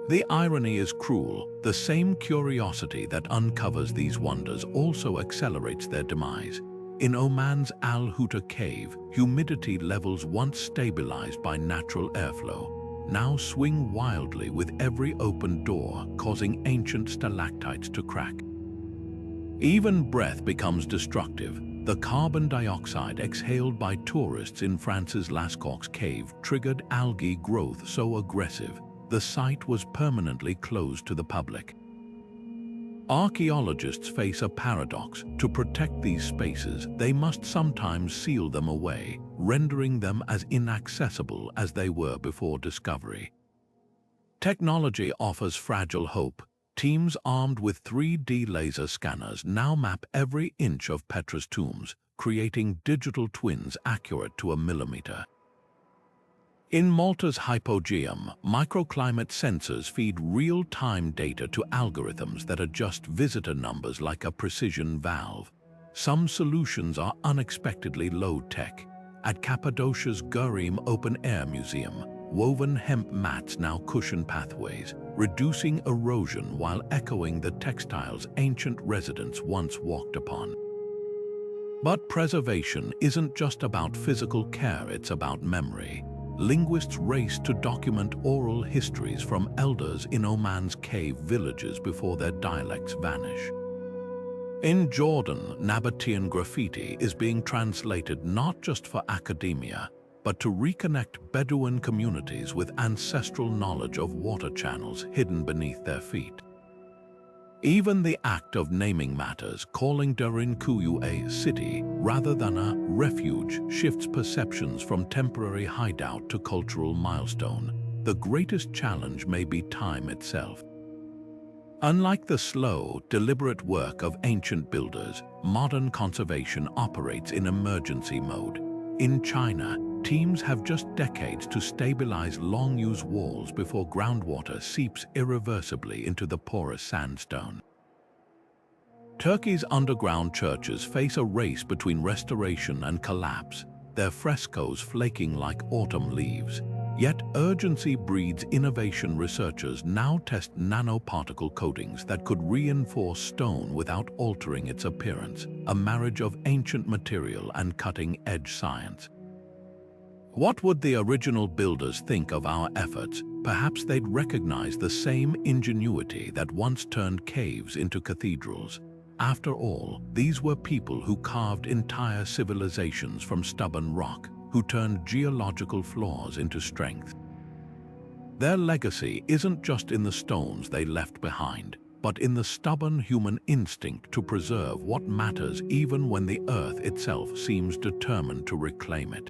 The irony is cruel. The same curiosity that uncovers these wonders also accelerates their demise. In Oman's Al Huta cave, humidity levels once stabilized by natural airflow now swing wildly with every open door, causing ancient stalactites to crack. Even breath becomes destructive. The carbon dioxide exhaled by tourists in France's Lascaux cave triggered algae growth so aggressive, the site was permanently closed to the public. Archaeologists face a paradox. To protect these spaces, they must sometimes seal them away, rendering them as inaccessible as they were before discovery. Technology offers fragile hope. Teams armed with 3D laser scanners now map every inch of Petra's tombs, creating digital twins accurate to a millimeter. In Malta's hypogeum, microclimate sensors feed real-time data to algorithms that adjust visitor numbers like a precision valve. Some solutions are unexpectedly low-tech. At Cappadocia's Gurim Open-Air Museum, woven hemp mats now cushion pathways, reducing erosion while echoing the textiles ancient residents once walked upon. But preservation isn't just about physical care, it's about memory. Linguists race to document oral histories from elders in Oman's cave villages before their dialects vanish. In Jordan, Nabatean graffiti is being translated not just for academia, but to reconnect Bedouin communities with ancestral knowledge of water channels hidden beneath their feet. Even the act of naming matters, calling Derinkuyu a city rather than a refuge, shifts perceptions from temporary hideout to cultural milestone. The greatest challenge may be time itself. Unlike the slow, deliberate work of ancient builders, modern conservation operates in emergency mode. In China, teams have just decades to stabilize long-used walls before groundwater seeps irreversibly into the porous sandstone. Turkey's underground churches face a race between restoration and collapse, their frescoes flaking like autumn leaves. Yet urgency breeds innovation. Researchers now test nanoparticle coatings that could reinforce stone without altering its appearance, a marriage of ancient material and cutting-edge science. What would the original builders think of our efforts? Perhaps they'd recognize the same ingenuity that once turned caves into cathedrals. After all, these were people who carved entire civilizations from stubborn rock, who turned geological flaws into strength. Their legacy isn't just in the stones they left behind, but in the stubborn human instinct to preserve what matters even when the earth itself seems determined to reclaim it.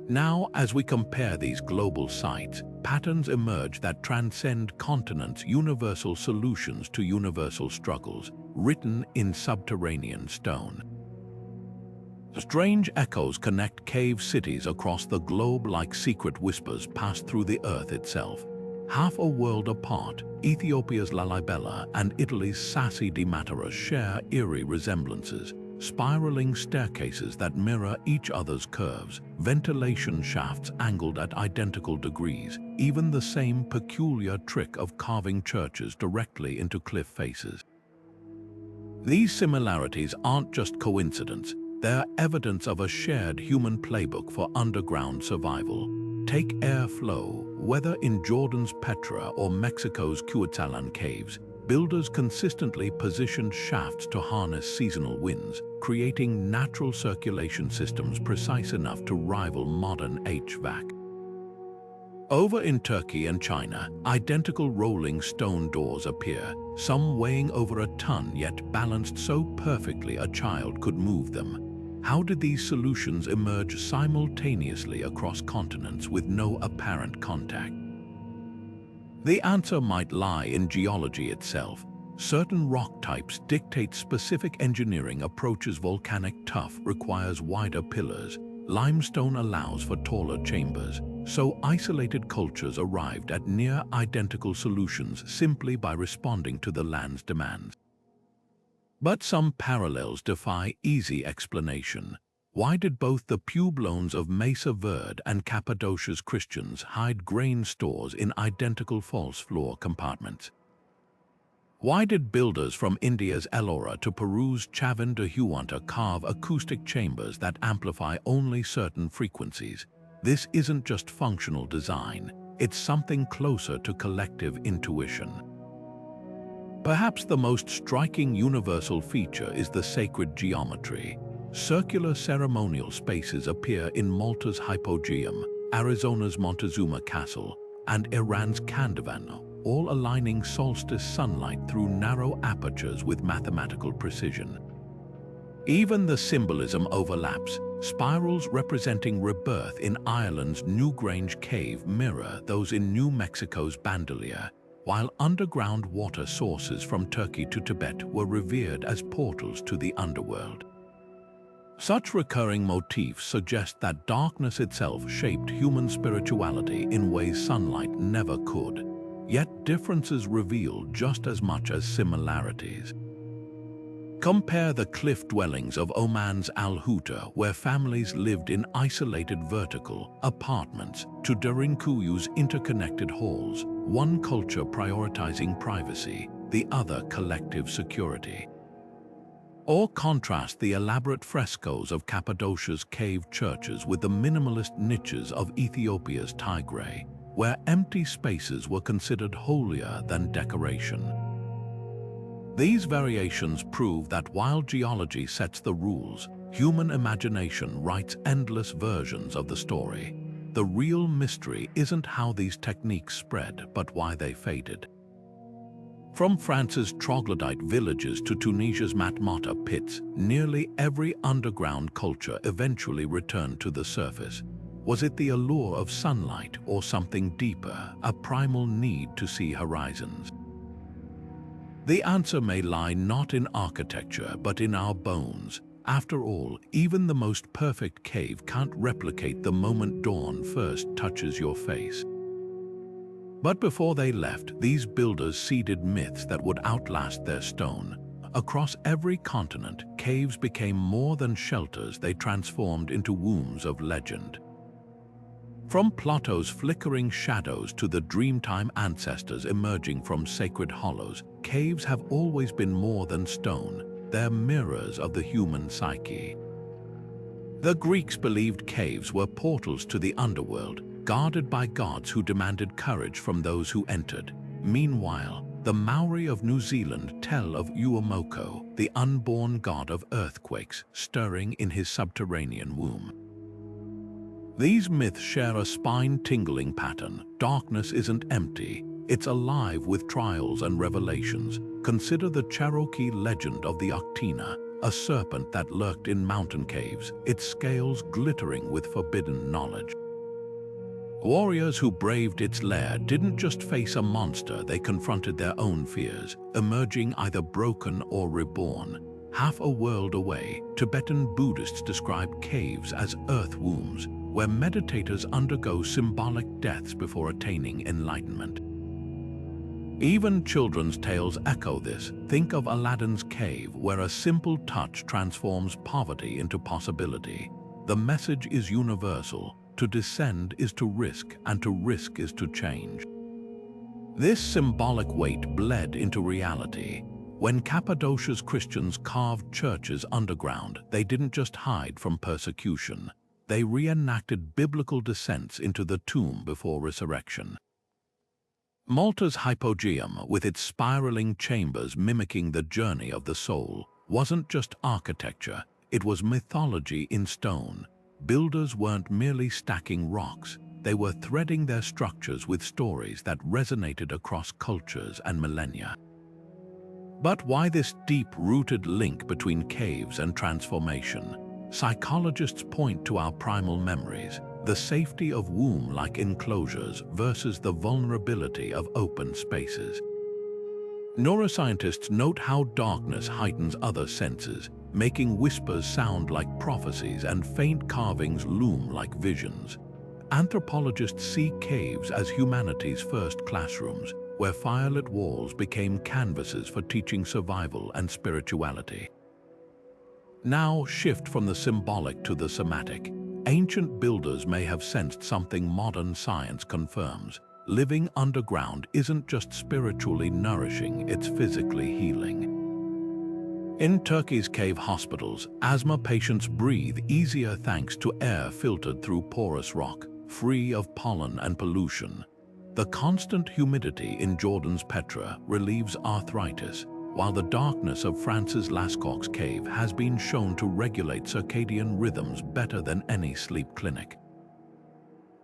Now, as we compare these global sites, patterns emerge that transcend continents, universal solutions to universal struggles, written in subterranean stone. Strange echoes connect cave cities across the globe like secret whispers pass through the earth itself. Half a world apart, Ethiopia's Lalibela and Italy's Sassi di Matera share eerie resemblances. Spiraling staircases that mirror each other's curves, ventilation shafts angled at identical degrees, even the same peculiar trick of carving churches directly into cliff faces. These similarities aren't just coincidence, they're evidence of a shared human playbook for underground survival. Take airflow, whether in Jordan's Petra or Mexico's Cuetzalan caves, builders consistently positioned shafts to harness seasonal winds, creating natural circulation systems precise enough to rival modern HVAC. Over in Turkey and China, identical rolling stone doors appear, some weighing over a ton yet balanced so perfectly a child could move them. How did these solutions emerge simultaneously across continents with no apparent contact? The answer might lie in geology itself. Certain rock types dictate specific engineering approaches. Volcanic tuff requires wider pillars. Limestone allows for taller chambers. So isolated cultures arrived at near-identical solutions simply by responding to the land's demands. But some parallels defy easy explanation. Why did both the Pueblones of Mesa Verde and Cappadocia's Christians hide grain stores in identical false floor compartments? Why did builders from India's Ellora to Peru's Chavin de Huanta carve acoustic chambers that amplify only certain frequencies? This isn't just functional design, it's something closer to collective intuition. Perhaps the most striking universal feature is the sacred geometry. Circular ceremonial spaces appear in Malta's Hypogeum, Arizona's Montezuma Castle, and Iran's Kandavan, all aligning solstice sunlight through narrow apertures with mathematical precision. Even the symbolism overlaps. Spirals representing rebirth in Ireland's Newgrange Cave mirror those in New Mexico's Bandelier, while underground water sources from Turkey to Tibet were revered as portals to the underworld. Such recurring motifs suggest that darkness itself shaped human spirituality in ways sunlight never could, yet differences reveal just as much as similarities. Compare the cliff dwellings of Oman's Al Huta, where families lived in isolated vertical apartments, to Darinkuyu's interconnected halls, one culture prioritizing privacy, the other collective security. Or contrast the elaborate frescoes of Cappadocia's cave churches with the minimalist niches of Ethiopia's Tigray, where empty spaces were considered holier than decoration. These variations prove that while geology sets the rules, human imagination writes endless versions of the story. The real mystery isn't how these techniques spread, but why they faded. From France's troglodyte villages to Tunisia's Matmata pits, nearly every underground culture eventually returned to the surface. Was it the allure of sunlight or something deeper, a primal need to see horizons? The answer may lie not in architecture, but in our bones. After all, even the most perfect cave can't replicate the moment dawn first touches your face. But before they left, these builders seeded myths that would outlast their stone. Across every continent, caves became more than shelters, they transformed into wombs of legend. From Plato's flickering shadows to the dreamtime ancestors emerging from sacred hollows, caves have always been more than stone. They're mirrors of the human psyche. The Greeks believed caves were portals to the underworld, guarded by gods who demanded courage from those who entered. Meanwhile, the Maori of New Zealand tell of Uamoko, the unborn god of earthquakes, stirring in his subterranean womb. These myths share a spine-tingling pattern. Darkness isn't empty, it's alive with trials and revelations. Consider the Cherokee legend of the Octina, a serpent that lurked in mountain caves, its scales glittering with forbidden knowledge. Warriors who braved its lair didn't just face a monster, they confronted their own fears, emerging either broken or reborn. Half a world away, Tibetan Buddhists describe caves as earth wombs, where meditators undergo symbolic deaths before attaining enlightenment. Even children's tales echo this. Think of Aladdin's cave, where a simple touch transforms poverty into possibility. The message is universal. To descend is to risk, and to risk is to change. This symbolic weight bled into reality. When Cappadocia's Christians carved churches underground, they didn't just hide from persecution. They reenacted biblical descents into the tomb before resurrection. Malta's hypogeum, with its spiraling chambers mimicking the journey of the soul, wasn't just architecture, it was mythology in stone. Builders weren't merely stacking rocks, they were threading their structures with stories that resonated across cultures and millennia. But why this deep-rooted link between caves and transformation? Psychologists point to our primal memories, the safety of womb-like enclosures versus the vulnerability of open spaces. Neuroscientists note how darkness heightens other senses, making whispers sound like prophecies and faint carvings loom like visions. Anthropologists see caves as humanity's first classrooms, where firelit walls became canvases for teaching survival and spirituality. Now shift from the symbolic to the somatic. Ancient builders may have sensed something modern science confirms. Living underground isn't just spiritually nourishing, it's physically healing. In Turkey's cave hospitals, asthma patients breathe easier thanks to air filtered through porous rock, free of pollen and pollution. The constant humidity in Jordan's Petra relieves arthritis, while the darkness of France's Lascaux cave has been shown to regulate circadian rhythms better than any sleep clinic.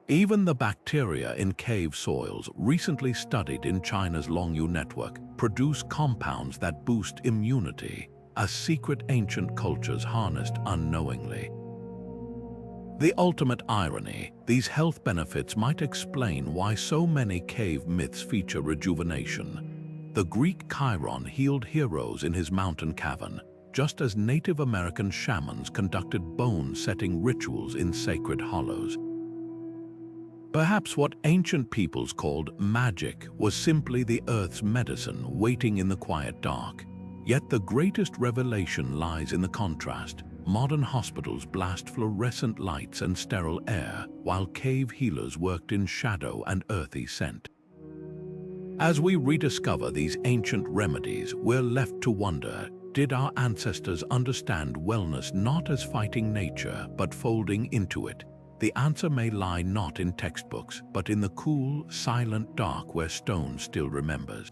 Even the bacteria in cave soils, recently studied in China's Longyu network, produce compounds that boost immunity, a secret ancient cultures harnessed unknowingly. The ultimate irony, these health benefits might explain why so many cave myths feature rejuvenation. The Greek Chiron healed heroes in his mountain cavern, just as Native American shamans conducted bone-setting rituals in sacred hollows. Perhaps what ancient peoples called magic was simply the Earth's medicine waiting in the quiet dark. Yet the greatest revelation lies in the contrast. Modern hospitals blast fluorescent lights and sterile air, while cave healers worked in shadow and earthy scent. As we rediscover these ancient remedies, we're left to wonder, did our ancestors understand wellness not as fighting nature, but folding into it? The answer may lie not in textbooks, but in the cool, silent dark where stone still remembers.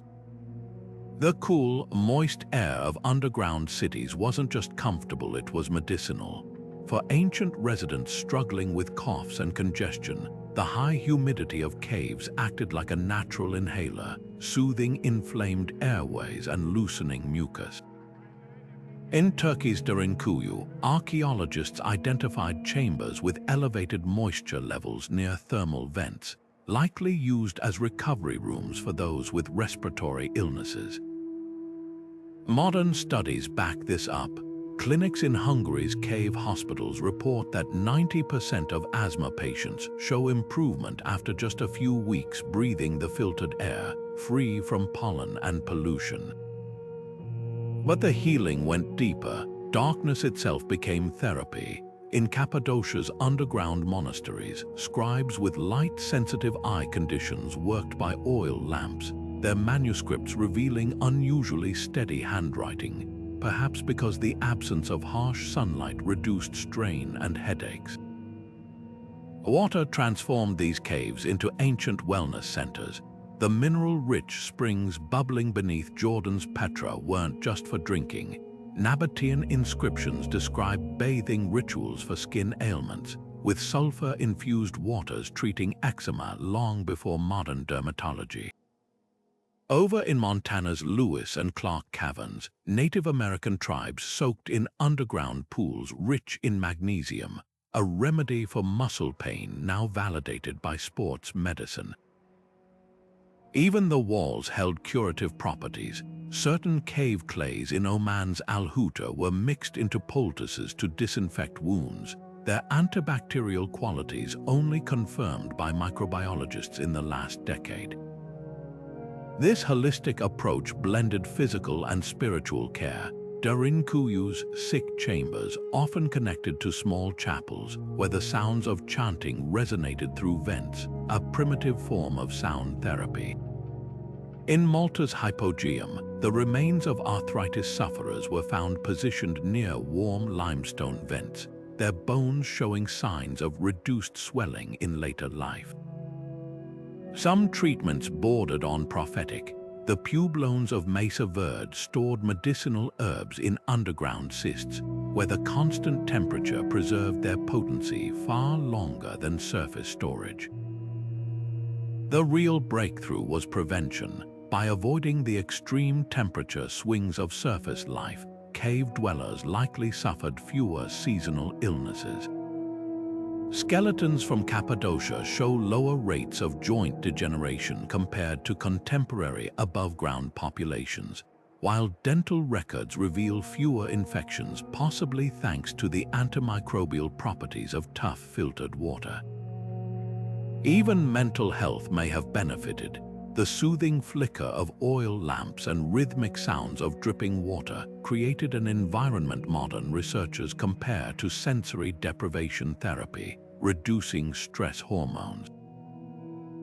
The cool, moist air of underground cities wasn't just comfortable, it was medicinal. For ancient residents struggling with coughs and congestion, the high humidity of caves acted like a natural inhaler, soothing inflamed airways and loosening mucus. In Turkey's Derinkuyu, archaeologists identified chambers with elevated moisture levels near thermal vents, likely used as recovery rooms for those with respiratory illnesses. Modern studies back this up. Clinics in Hungary's cave hospitals report that 90% of asthma patients show improvement after just a few weeks breathing the filtered air, free from pollen and pollution. But the healing went deeper. Darkness itself became therapy. In Cappadocia's underground monasteries, scribes with light-sensitive eye conditions worked by oil lamps, their manuscripts revealing unusually steady handwriting, perhaps because the absence of harsh sunlight reduced strain and headaches. Water transformed these caves into ancient wellness centers. The mineral-rich springs bubbling beneath Jordan's Petra weren't just for drinking. Nabatean inscriptions describe bathing rituals for skin ailments, with sulfur-infused waters treating eczema long before modern dermatology. Over in Montana's Lewis and Clark Caverns, Native American tribes soaked in underground pools rich in magnesium, a remedy for muscle pain now validated by sports medicine. Even the walls held curative properties. Certain cave clays in Oman's Al-Huta were mixed into poultices to disinfect wounds, their antibacterial qualities only confirmed by microbiologists in the last decade. This holistic approach blended physical and spiritual care. Derinkuyu's sick chambers often connected to small chapels where the sounds of chanting resonated through vents, a primitive form of sound therapy. In Malta's hypogeum, the remains of arthritis sufferers were found positioned near warm limestone vents, their bones showing signs of reduced swelling in later life. Some treatments bordered on prophetic. The pueblones of Mesa Verde stored medicinal herbs in underground cysts, where the constant temperature preserved their potency far longer than surface storage. The real breakthrough was prevention. By avoiding the extreme temperature swings of surface life, cave dwellers likely suffered fewer seasonal illnesses. Skeletons from Cappadocia show lower rates of joint degeneration compared to contemporary above-ground populations, while dental records reveal fewer infections, possibly thanks to the antimicrobial properties of tough filtered water. Even mental health may have benefited. The soothing flicker of oil lamps and rhythmic sounds of dripping water created an environment modern researchers compare to sensory deprivation therapy, reducing stress hormones.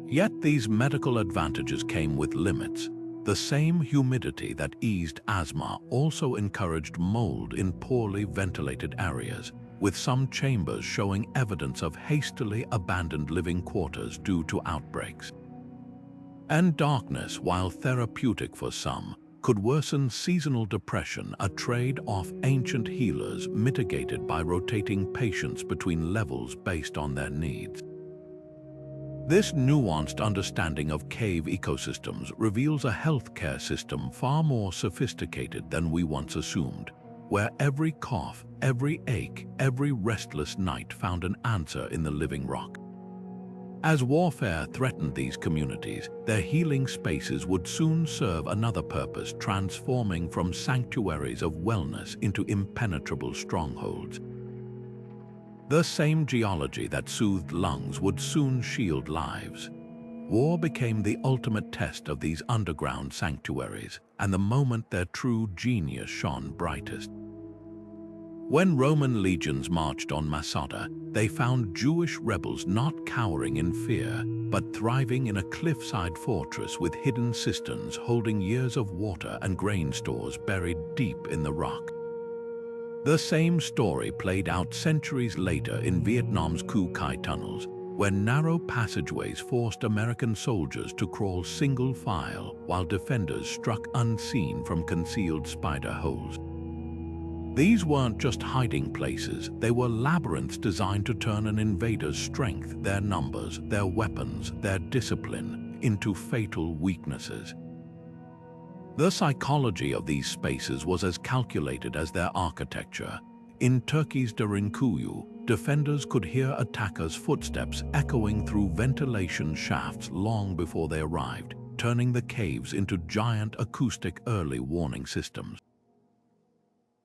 Yet these medical advantages came with limits. The same humidity that eased asthma also encouraged mold in poorly ventilated areas, with some chambers showing evidence of hastily abandoned living quarters due to outbreaks. And darkness, while therapeutic for some, could worsen seasonal depression, a trade-off ancient healers mitigated by rotating patients between levels based on their needs. This nuanced understanding of cave ecosystems reveals a healthcare system far more sophisticated than we once assumed, where every cough, every ache, every restless night found an answer in the living rock. As warfare threatened these communities, their healing spaces would soon serve another purpose, transforming from sanctuaries of wellness into impenetrable strongholds. The same geology that soothed lungs would soon shield lives. War became the ultimate test of these underground sanctuaries, and the moment their true genius shone brightest. When Roman legions marched on Masada, they found Jewish rebels not cowering in fear, but thriving in a cliffside fortress with hidden cisterns holding years of water and grain stores buried deep in the rock. The same story played out centuries later in Vietnam's Cu Kai tunnels, where narrow passageways forced American soldiers to crawl single file while defenders struck unseen from concealed spider holes. These weren't just hiding places, they were labyrinths designed to turn an invader's strength, their numbers, their weapons, their discipline, into fatal weaknesses. The psychology of these spaces was as calculated as their architecture. In Turkey's Derinkuyu, defenders could hear attackers' footsteps echoing through ventilation shafts long before they arrived, turning the caves into giant acoustic early warning systems.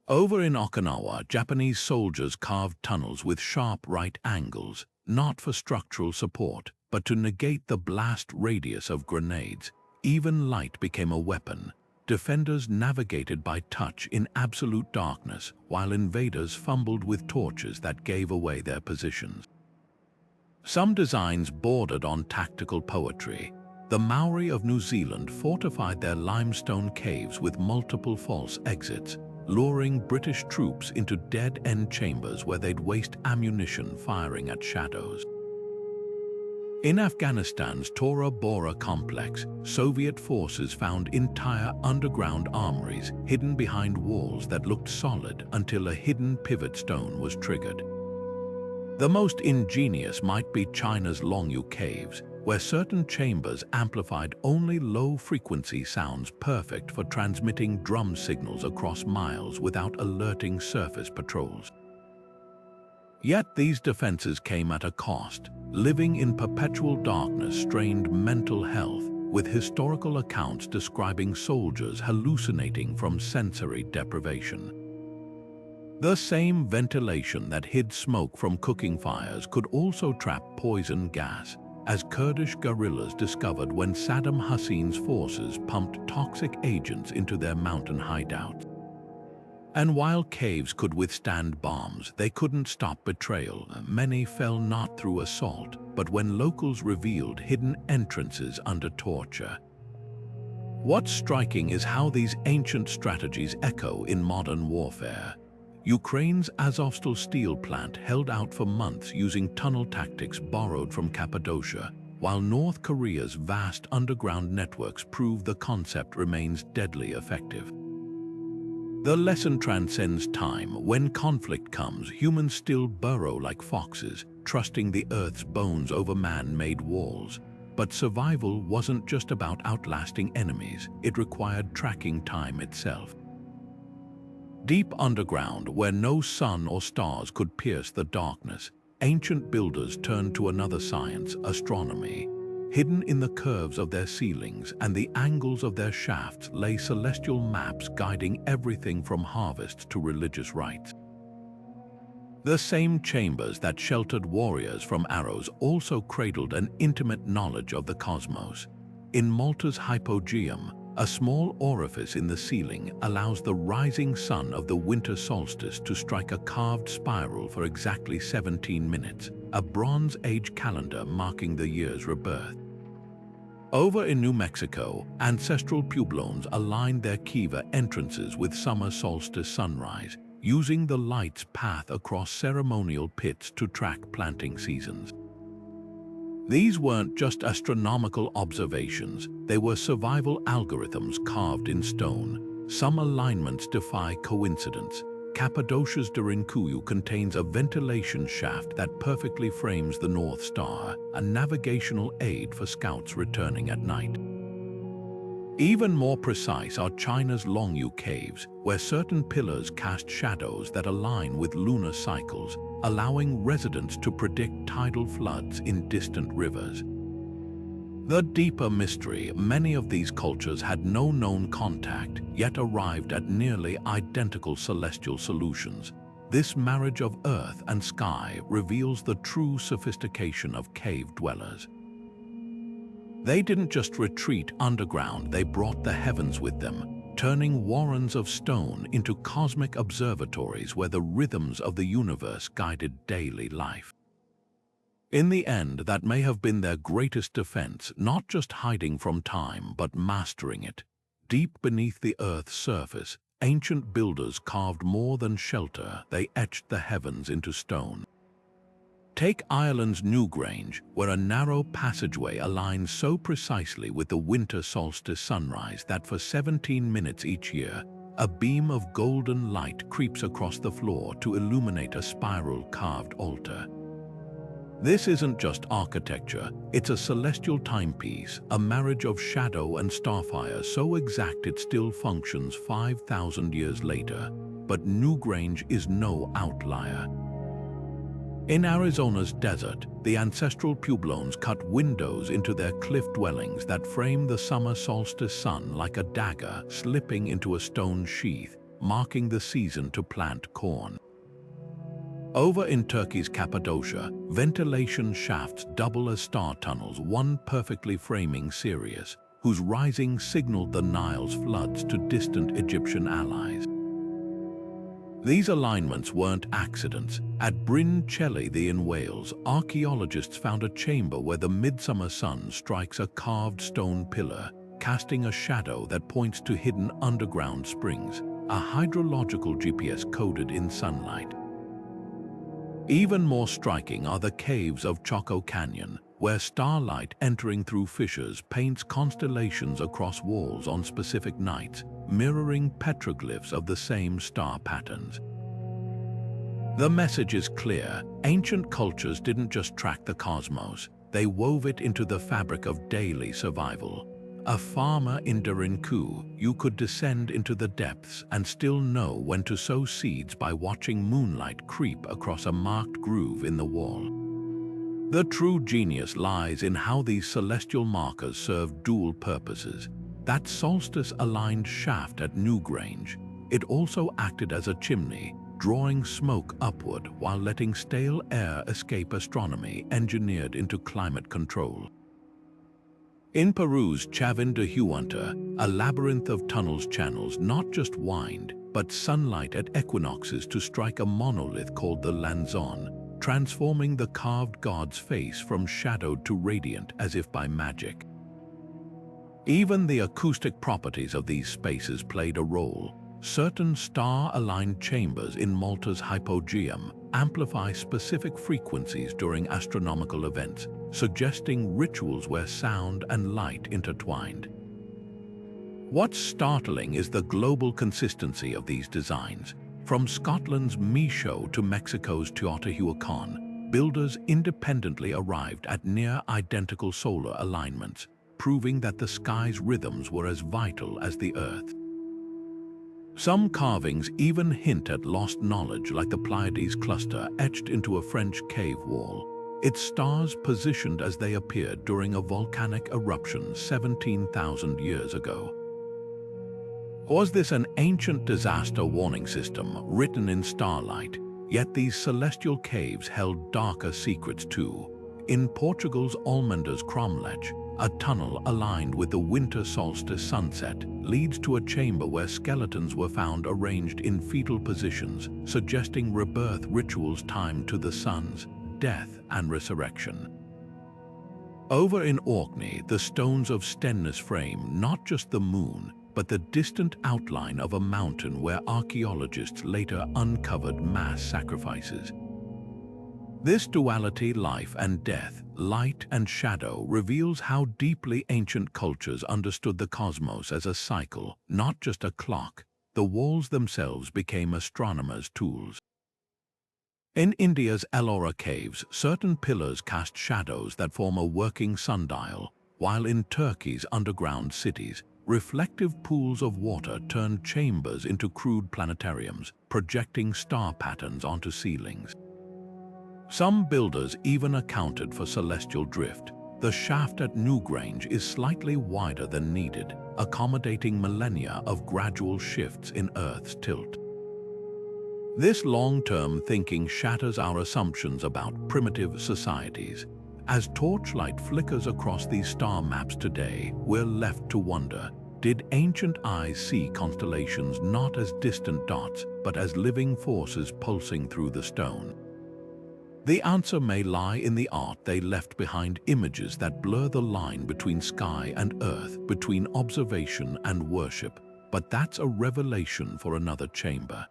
Over in Okinawa, Japanese soldiers carved tunnels with sharp right angles, not for structural support, but to negate the blast radius of grenades. Even light became a weapon. Defenders navigated by touch in absolute darkness, while invaders fumbled with torches that gave away their positions. Some designs bordered on tactical poetry. The Maori of New Zealand fortified their limestone caves with multiple false exits, luring British troops into dead-end chambers where they'd waste ammunition firing at shadows. In Afghanistan's Tora Bora complex, Soviet forces found entire underground armories hidden behind walls that looked solid until a hidden pivot stone was triggered. The most ingenious might be China's Longyu caves, where certain chambers amplified only low-frequency sounds perfect for transmitting drum signals across miles without alerting surface patrols. Yet these defenses came at a cost. Living in perpetual darkness strained mental health, with historical accounts describing soldiers hallucinating from sensory deprivation. The same ventilation that hid smoke from cooking fires could also trap poison gas, as Kurdish guerrillas discovered when Saddam Hussein's forces pumped toxic agents into their mountain hideouts. And while caves could withstand bombs, they couldn't stop betrayal. Many fell not through assault, but when locals revealed hidden entrances under torture. What's striking is how these ancient strategies echo in modern warfare. Ukraine's Azovstal steel plant held out for months using tunnel tactics borrowed from Cappadocia, while North Korea's vast underground networks prove the concept remains deadly effective. The lesson transcends time. When conflict comes, humans still burrow like foxes, trusting the Earth's bones over man-made walls. But survival wasn't just about outlasting enemies, it required tracking time itself. Deep underground, where no sun or stars could pierce the darkness, ancient builders turned to another science, astronomy. Hidden in the curves of their ceilings and the angles of their shafts lay celestial maps guiding everything from harvest to religious rites. The same chambers that sheltered warriors from arrows also cradled an intimate knowledge of the cosmos. In Malta's hypogeum, a small orifice in the ceiling allows the rising sun of the winter solstice to strike a carved spiral for exactly 17 minutes, a Bronze Age calendar marking the year's rebirth. Over in New Mexico, ancestral pueblones aligned their kiva entrances with summer solstice sunrise, using the light's path across ceremonial pits to track planting seasons. These weren't just astronomical observations, they were survival algorithms carved in stone. Some alignments defy coincidence. Cappadocia's Derinkuyu contains a ventilation shaft that perfectly frames the North Star, a navigational aid for scouts returning at night. Even more precise are China's Longyu caves, where certain pillars cast shadows that align with lunar cycles, allowing residents to predict tidal floods in distant rivers. The deeper mystery: many of these cultures had no known contact, yet arrived at nearly identical celestial solutions. This marriage of earth and sky reveals the true sophistication of cave dwellers. They didn't just retreat underground, they brought the heavens with them, turning warrens of stone into cosmic observatories where the rhythms of the universe guided daily life. In the end, that may have been their greatest defense, not just hiding from time, but mastering it. Deep beneath the Earth's surface, ancient builders carved more than shelter, they etched the heavens into stone. Take Ireland's Newgrange, where a narrow passageway aligns so precisely with the winter solstice sunrise that for 17 minutes each year, a beam of golden light creeps across the floor to illuminate a spiral carved altar. This isn't just architecture, it's a celestial timepiece, a marriage of shadow and starfire so exact it still functions 5,000 years later. But Newgrange is no outlier. In Arizona's desert, the ancestral Pueblones cut windows into their cliff dwellings that frame the summer solstice sun like a dagger slipping into a stone sheath, marking the season to plant corn. Over in Turkey's Cappadocia, ventilation shafts double as star tunnels, one perfectly framing Sirius, whose rising signaled the Nile's floods to distant Egyptian allies. These alignments weren't accidents. At Bryn Celli in Wales, archaeologists found a chamber where the midsummer sun strikes a carved stone pillar, casting a shadow that points to hidden underground springs, a hydrological GPS coded in sunlight. Even more striking are the caves of Choco Canyon, where starlight entering through fissures paints constellations across walls on specific nights, mirroring petroglyphs of the same star patterns. The message is clear: ancient cultures didn't just track the cosmos, they wove it into the fabric of daily survival. A farmer in Derinkuyu, you could descend into the depths and still know when to sow seeds by watching moonlight creep across a marked groove in the wall. The true genius lies in how these celestial markers serve dual purposes. That solstice-aligned shaft at Newgrange, it also acted as a chimney, drawing smoke upward while letting stale air escape. Astronomy engineered into climate control. In Peru's Chavin de Huanta, a labyrinth of tunnels channels not just wind, but sunlight at equinoxes to strike a monolith called the Lanzon, transforming the carved god's face from shadowed to radiant as if by magic. Even the acoustic properties of these spaces played a role. Certain star-aligned chambers in Malta's hypogeum amplify specific frequencies during astronomical events, suggesting rituals where sound and light intertwined. What's startling is the global consistency of these designs. From Scotland's Micho to Mexico's Teotihuacan, builders independently arrived at near-identical solar alignments, proving that the sky's rhythms were as vital as the Earth. Some carvings even hint at lost knowledge, like the Pleiades cluster etched into a French cave wall, its stars positioned as they appeared during a volcanic eruption 17,000 years ago. Was this an ancient disaster warning system written in starlight? Yet these celestial caves held darker secrets too. In Portugal's Almenda's Cromlech, a tunnel aligned with the winter solstice sunset leads to a chamber where skeletons were found arranged in fetal positions, suggesting rebirth rituals timed to the sun's death and resurrection. Over in Orkney, the stones of Stenness frame not just the moon, but the distant outline of a mountain where archaeologists later uncovered mass sacrifices. This duality, life and death, light and shadow, reveals how deeply ancient cultures understood the cosmos as a cycle, not just a clock. the walls themselves became astronomers' tools. In India's Ellora caves, certain pillars cast shadows that form a working sundial, while in Turkey's underground cities, reflective pools of water turned chambers into crude planetariums, projecting star patterns onto ceilings. Some builders even accounted for celestial drift. The shaft at Newgrange is slightly wider than needed, accommodating millennia of gradual shifts in Earth's tilt. This long-term thinking shatters our assumptions about primitive societies. As torchlight flickers across these star maps today, we're left to wonder, did ancient eyes see constellations not as distant dots, but as living forces pulsing through the stone? The answer may lie in the art they left behind, images that blur the line between sky and earth, between observation and worship, but that's a revelation for another chamber.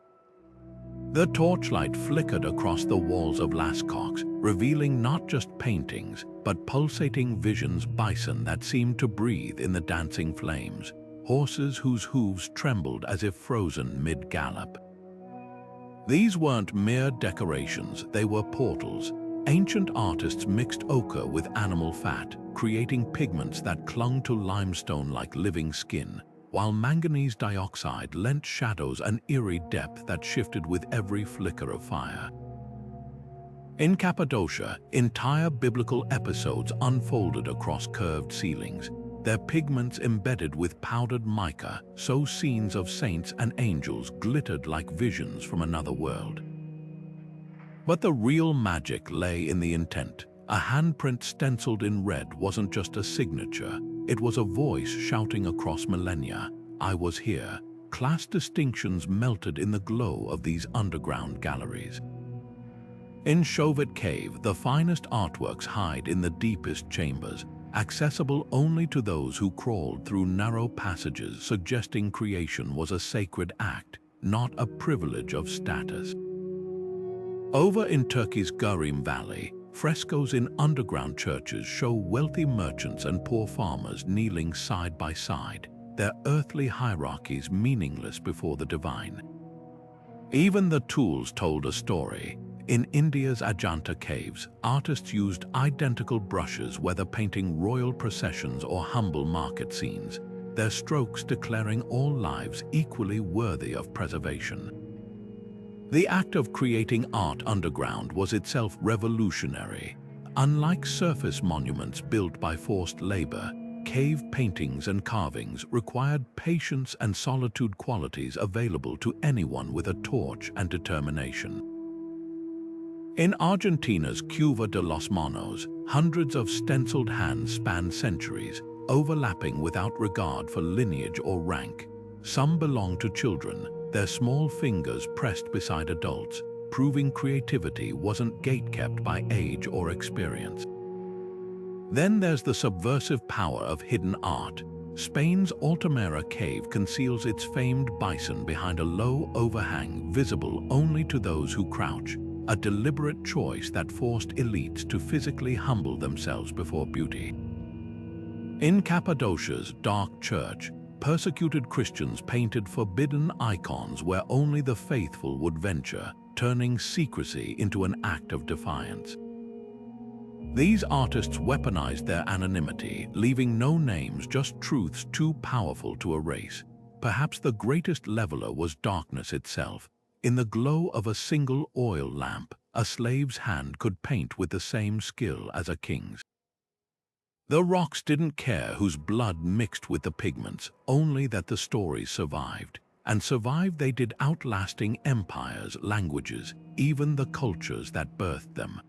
The torchlight flickered across the walls of Lascaux, revealing not just paintings, but pulsating visions, bison that seemed to breathe in the dancing flames, horses whose hooves trembled as if frozen mid-gallop. These weren't mere decorations, they were portals. Ancient artists mixed ochre with animal fat, creating pigments that clung to limestone like living skin, while manganese dioxide lent shadows an eerie depth that shifted with every flicker of fire. In Cappadocia, entire biblical episodes unfolded across curved ceilings, their pigments embedded with powdered mica, so scenes of saints and angels glittered like visions from another world. But the real magic lay in the intent. A handprint stenciled in red wasn't just a signature, it was a voice shouting across millennia, "I was here." Class distinctions melted in the glow of these underground galleries. In Chauvet Cave, the finest artworks hide in the deepest chambers, accessible only to those who crawled through narrow passages, suggesting creation was a sacred act, not a privilege of status. Over in Turkey's Gurim Valley, frescoes in underground churches show wealthy merchants and poor farmers kneeling side by side, their earthly hierarchies meaningless before the divine. Even the tools told a story. In India's Ajanta caves, artists used identical brushes whether painting royal processions or humble market scenes, their strokes declaring all lives equally worthy of preservation. The act of creating art underground was itself revolutionary. Unlike surface monuments built by forced labor, cave paintings and carvings required patience and solitude, qualities available to anyone with a torch and determination. In Argentina's Cueva de los Monos, hundreds of stenciled hands span centuries, overlapping without regard for lineage or rank. Some belong to children, their small fingers pressed beside adults, proving creativity wasn't gatekept by age or experience. Then there's the subversive power of hidden art. Spain's Altamira cave conceals its famed bison behind a low overhang visible only to those who crouch, a deliberate choice that forced elites to physically humble themselves before beauty. In Cappadocia's dark church, persecuted Christians painted forbidden icons where only the faithful would venture, turning secrecy into an act of defiance. These artists weaponized their anonymity, leaving no names, just truths too powerful to erase. Perhaps the greatest leveler was darkness itself. In the glow of a single oil lamp, a slave's hand could paint with the same skill as a king's. The rocks didn't care whose blood mixed with the pigments, only that the stories survived. And survive they did, outlasting empires, languages, even the cultures that birthed them.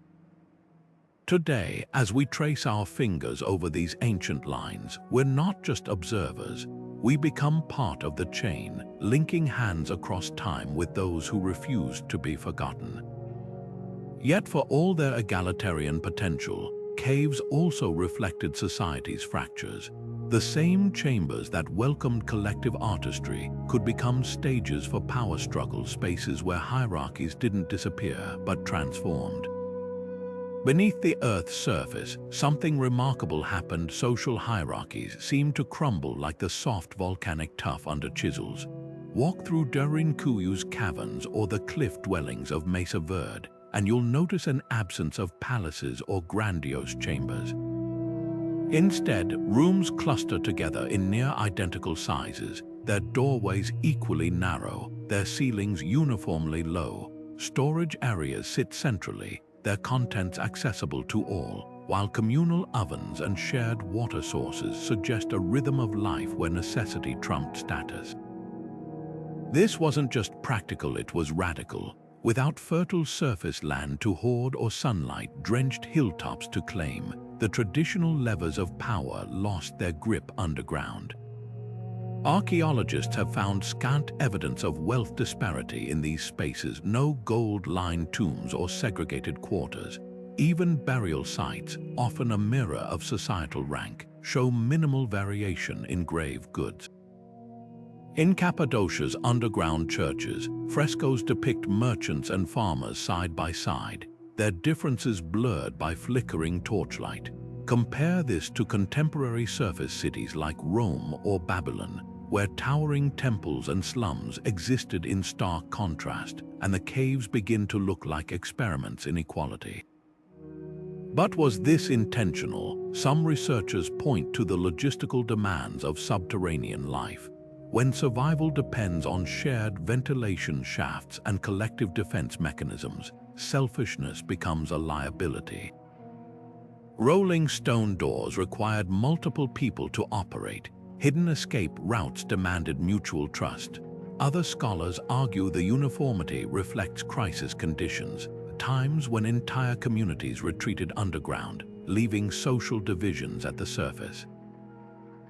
Today, as we trace our fingers over these ancient lines, we're not just observers. We become part of the chain, linking hands across time with those who refused to be forgotten. Yet for all their egalitarian potential, caves also reflected society's fractures. The same chambers that welcomed collective artistry could become stages for power struggles, spaces where hierarchies didn't disappear but transformed. Beneath the Earth's surface, something remarkable happened. Social hierarchies seemed to crumble like the soft volcanic tuff under chisels. Walk through Durinkuyu's caverns or the cliff dwellings of Mesa Verde, and you'll notice an absence of palaces or grandiose chambers. Instead, rooms cluster together in near-identical sizes, their doorways equally narrow, their ceilings uniformly low. Storage areas sit centrally, their contents accessible to all, while communal ovens and shared water sources suggest a rhythm of life where necessity trumped status. This wasn't just practical, it was radical. Without fertile surface land to hoard or sunlight-drenched hilltops to claim, the traditional levers of power lost their grip underground. Archaeologists have found scant evidence of wealth disparity in these spaces, no gold-lined tombs or segregated quarters. Even burial sites, often a mirror of societal rank, show minimal variation in grave goods. In Cappadocia's underground churches, frescoes depict merchants and farmers side by side, their differences blurred by flickering torchlight. Compare this to contemporary surface cities like Rome or Babylon, where towering temples and slums existed in stark contrast, and the caves begin to look like experiments in equality. But was this intentional? Some researchers point to the logistical demands of subterranean life. When survival depends on shared ventilation shafts and collective defense mechanisms, selfishness becomes a liability. Rolling stone doors required multiple people to operate. Hidden escape routes demanded mutual trust. Other scholars argue the uniformity reflects crisis conditions, times when entire communities retreated underground, leaving social divisions at the surface.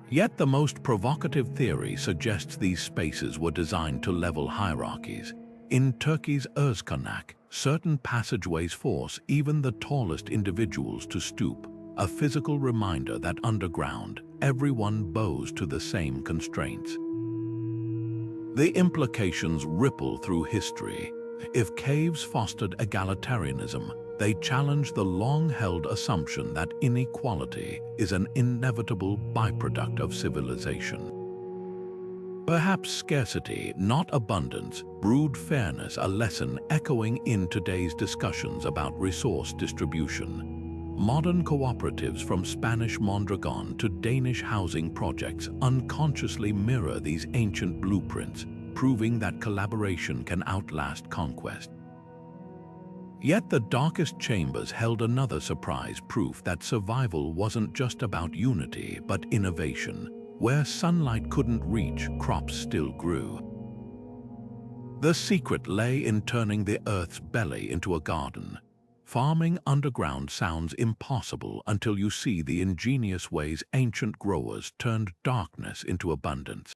Yet the most provocative theory suggests these spaces were designed to level hierarchies. In Turkey's Özkonak, certain passageways force even the tallest individuals to stoop, a physical reminder that underground, everyone bows to the same constraints. The implications ripple through history. If caves fostered egalitarianism, they challenge the long-held assumption that inequality is an inevitable byproduct of civilization. Perhaps scarcity, not abundance, brewed fairness, a lesson echoing in today's discussions about resource distribution. Modern cooperatives from Spanish Mondragon to Danish housing projects unconsciously mirror these ancient blueprints, proving that collaboration can outlast conquest. Yet the darkest chambers held another surprise, proof that survival wasn't just about unity but innovation. Where sunlight couldn't reach, crops still grew. The secret lay in turning the Earth's belly into a garden. Farming underground sounds impossible until you see the ingenious ways ancient growers turned darkness into abundance.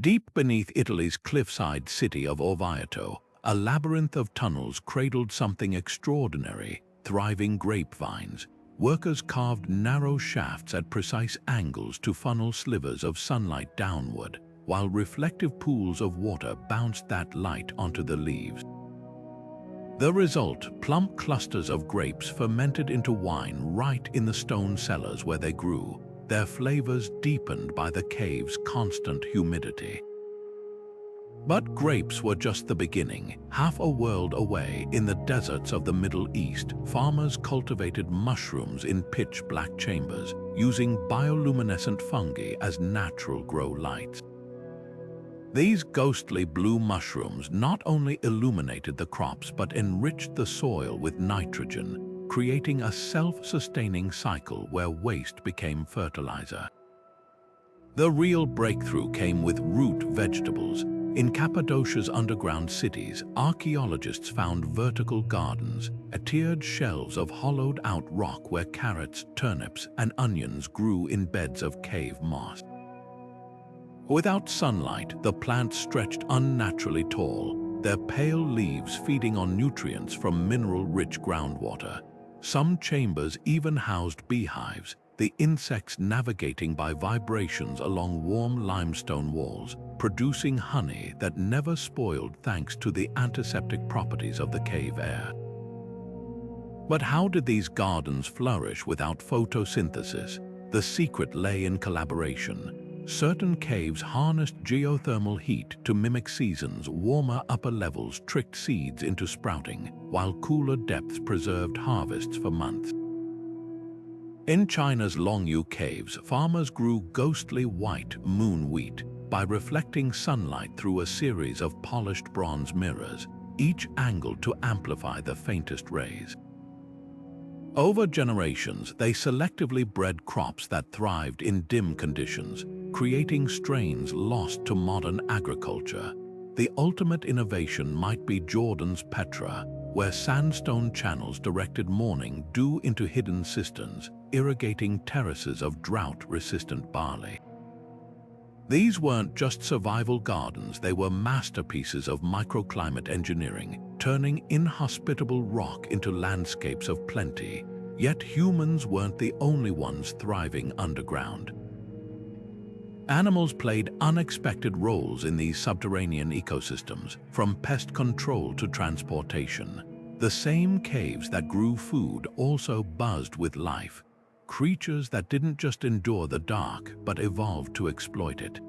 Deep beneath Italy's cliffside city of Orvieto, a labyrinth of tunnels cradled something extraordinary: thriving grapevines. Workers carved narrow shafts at precise angles to funnel slivers of sunlight downward, while reflective pools of water bounced that light onto the leaves. The result, plump clusters of grapes fermented into wine right in the stone cellars where they grew, their flavors deepened by the cave's constant humidity. But grapes were just the beginning. Half a world away, in the deserts of the Middle East, farmers cultivated mushrooms in pitch-black chambers, using bioluminescent fungi as natural grow lights. These ghostly blue mushrooms not only illuminated the crops but enriched the soil with nitrogen, creating a self-sustaining cycle where waste became fertilizer. The real breakthrough came with root vegetables. In Cappadocia's underground cities, archaeologists found vertical gardens, tiered shelves of hollowed-out rock where carrots, turnips, and onions grew in beds of cave moss. Without sunlight, the plants stretched unnaturally tall, their pale leaves feeding on nutrients from mineral-rich groundwater. Some chambers even housed beehives, the insects navigating by vibrations along warm limestone walls, producing honey that never spoiled thanks to the antiseptic properties of the cave air. But how did these gardens flourish without photosynthesis? The secret lay in collaboration. Certain caves harnessed geothermal heat to mimic seasons. Warmer upper levels tricked seeds into sprouting, while cooler depths preserved harvests for months. In China's Longyu caves, farmers grew ghostly white moon wheat by reflecting sunlight through a series of polished bronze mirrors, each angled to amplify the faintest rays. Over generations, they selectively bred crops that thrived in dim conditions, creating strains lost to modern agriculture. The ultimate innovation might be Jordan's Petra, where sandstone channels directed morning dew into hidden cisterns, irrigating terraces of drought-resistant barley. These weren't just survival gardens, they were masterpieces of microclimate engineering, turning inhospitable rock into landscapes of plenty. Yet humans weren't the only ones thriving underground. Animals played unexpected roles in these subterranean ecosystems, from pest control to transportation. The same caves that grew food also buzzed with life, creatures that didn't just endure the dark but evolved to exploit it.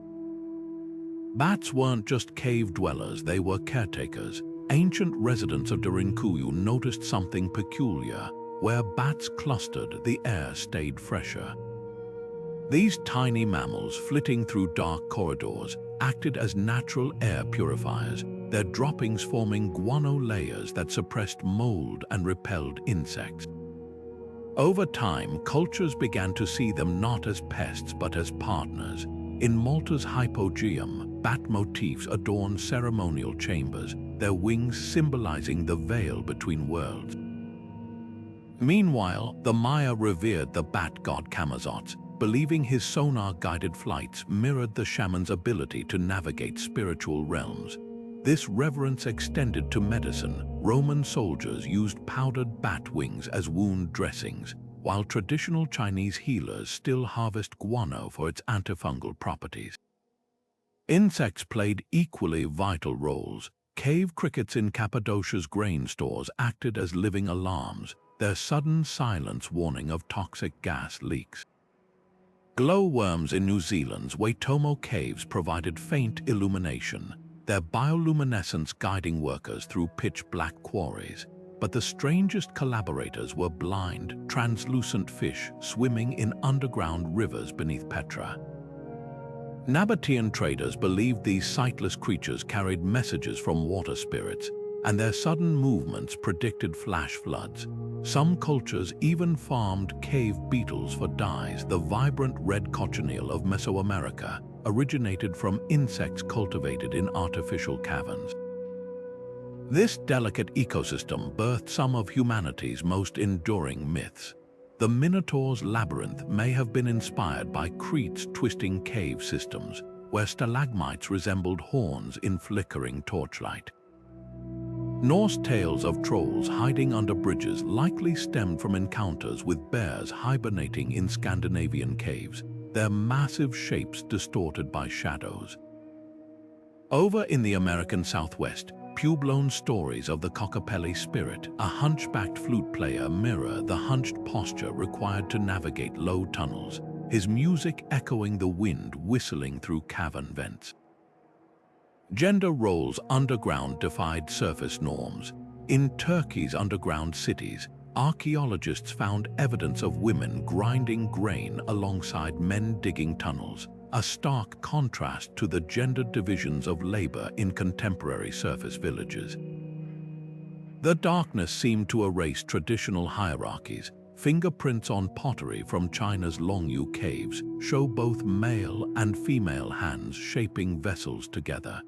Bats weren't just cave dwellers, they were caretakers. Ancient residents of Derinkuyu noticed something peculiar. Where bats clustered, the air stayed fresher. These tiny mammals, flitting through dark corridors, acted as natural air purifiers, their droppings forming guano layers that suppressed mold and repelled insects. Over time, cultures began to see them not as pests but as partners. In Malta's hypogeum, bat motifs adorn ceremonial chambers, their wings symbolizing the veil between worlds. Meanwhile, the Maya revered the bat god Camazotz, believing his sonar-guided flights mirrored the shaman's ability to navigate spiritual realms. This reverence extended to medicine. Roman soldiers used powdered bat wings as wound dressings, while traditional Chinese healers still harvest guano for its antifungal properties. Insects played equally vital roles. Cave crickets in Cappadocia's grain stores acted as living alarms, their sudden silence warning of toxic gas leaks. Glowworms in New Zealand's Waitomo caves provided faint illumination, their bioluminescence guiding workers through pitch-black quarries. But the strangest collaborators were blind, translucent fish swimming in underground rivers beneath Petra. Nabatean traders believed these sightless creatures carried messages from water spirits, and their sudden movements predicted flash floods. Some cultures even farmed cave beetles for dyes. The vibrant red cochineal of Mesoamerica originated from insects cultivated in artificial caverns. This delicate ecosystem birthed some of humanity's most enduring myths. The Minotaur's labyrinth may have been inspired by Crete's twisting cave systems, where stalagmites resembled horns in flickering torchlight. Norse tales of trolls hiding under bridges likely stemmed from encounters with bears hibernating in Scandinavian caves, their massive shapes distorted by shadows. Over in the American Southwest, Puebloan stories of the Cockapelli spirit, a hunchbacked flute player, mirror the hunched posture required to navigate low tunnels, his music echoing the wind whistling through cavern vents. Gender roles underground defied surface norms. In Turkey's underground cities, archaeologists found evidence of women grinding grain alongside men digging tunnels, a stark contrast to the gendered divisions of labor in contemporary surface villages. The darkness seemed to erase traditional hierarchies. Fingerprints on pottery from China's Longyu caves show both male and female hands shaping vessels together.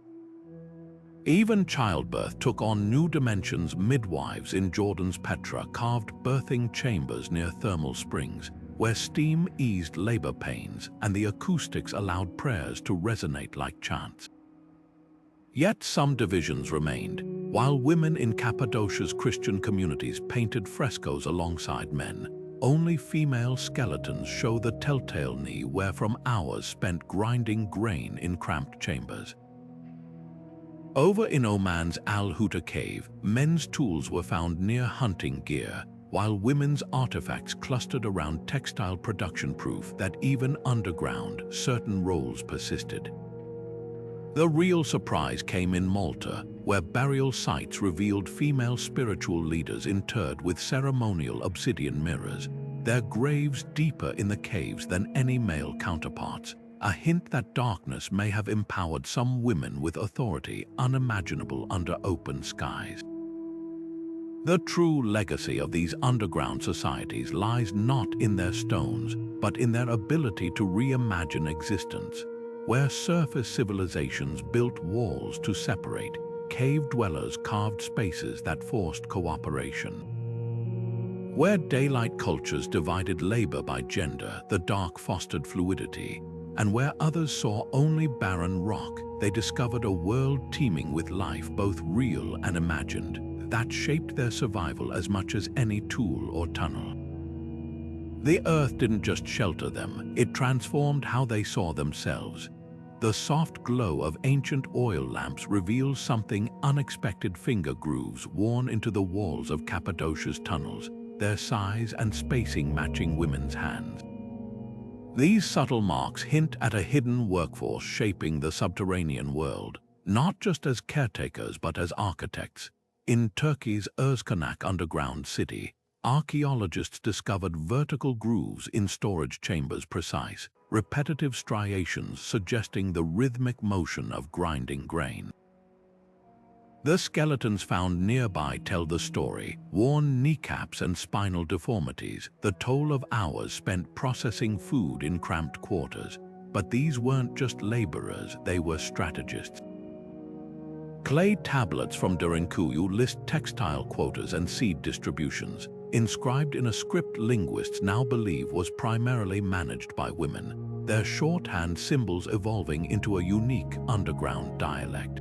Even childbirth took on new dimensions. Midwives in Jordan's Petra carved birthing chambers near thermal springs, where steam eased labor pains and the acoustics allowed prayers to resonate like chants. Yet some divisions remained. While women in Cappadocia's Christian communities painted frescoes alongside men, only female skeletons show the telltale knee where from hours spent grinding grain in cramped chambers. Over in Oman's Al Huta cave, men's tools were found near hunting gear, while women's artifacts clustered around textile production, proof that even underground, certain roles persisted. The real surprise came in Malta, where burial sites revealed female spiritual leaders interred with ceremonial obsidian mirrors, their graves deeper in the caves than any male counterparts, a hint that darkness may have empowered some women with authority unimaginable under open skies. The true legacy of these underground societies lies not in their stones, but in their ability to reimagine existence. Where surface civilizations built walls to separate, cave dwellers carved spaces that forced cooperation. Where daylight cultures divided labor by gender, the dark fostered fluidity, and where others saw only barren rock, they discovered a world teeming with life, both real and imagined, that shaped their survival as much as any tool or tunnel. The earth didn't just shelter them, it transformed how they saw themselves. The soft glow of ancient oil lamps reveals something unexpected: finger grooves worn into the walls of Cappadocia's tunnels, their size and spacing matching women's hands. These subtle marks hint at a hidden workforce shaping the subterranean world, not just as caretakers but as architects. In Turkey's Özkanak underground city, archaeologists discovered vertical grooves in storage chambers, precise, repetitive striations suggesting the rhythmic motion of grinding grain. The skeletons found nearby tell the story: worn kneecaps and spinal deformities, the toll of hours spent processing food in cramped quarters. But these weren't just laborers, they were strategists. Clay tablets from Derinkuyu list textile quotas and seed distributions, inscribed in a script linguists now believe was primarily managed by women, their shorthand symbols evolving into a unique underground dialect.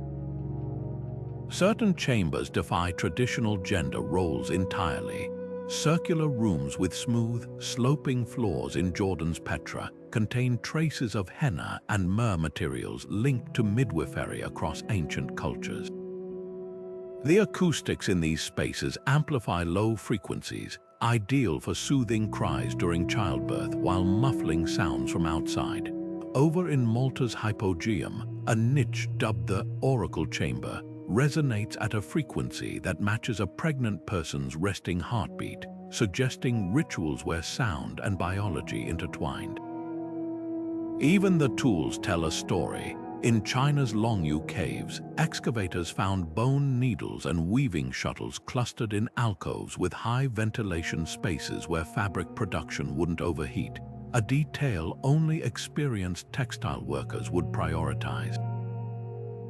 Certain chambers defy traditional gender roles entirely. Circular rooms with smooth, sloping floors in Jordan's Petra contain traces of henna and myrrh materials linked to midwifery across ancient cultures. The acoustics in these spaces amplify low frequencies, ideal for soothing cries during childbirth while muffling sounds from outside. Over in Malta's hypogeum, a niche dubbed the Oracle Chamber resonates at a frequency that matches a pregnant person's resting heartbeat, suggesting rituals where sound and biology intertwined. Even the tools tell a story. In China's Longyu caves, excavators found bone needles and weaving shuttles clustered in alcoves with high ventilation spaces where fabric production wouldn't overheat, a detail only experienced textile workers would prioritize.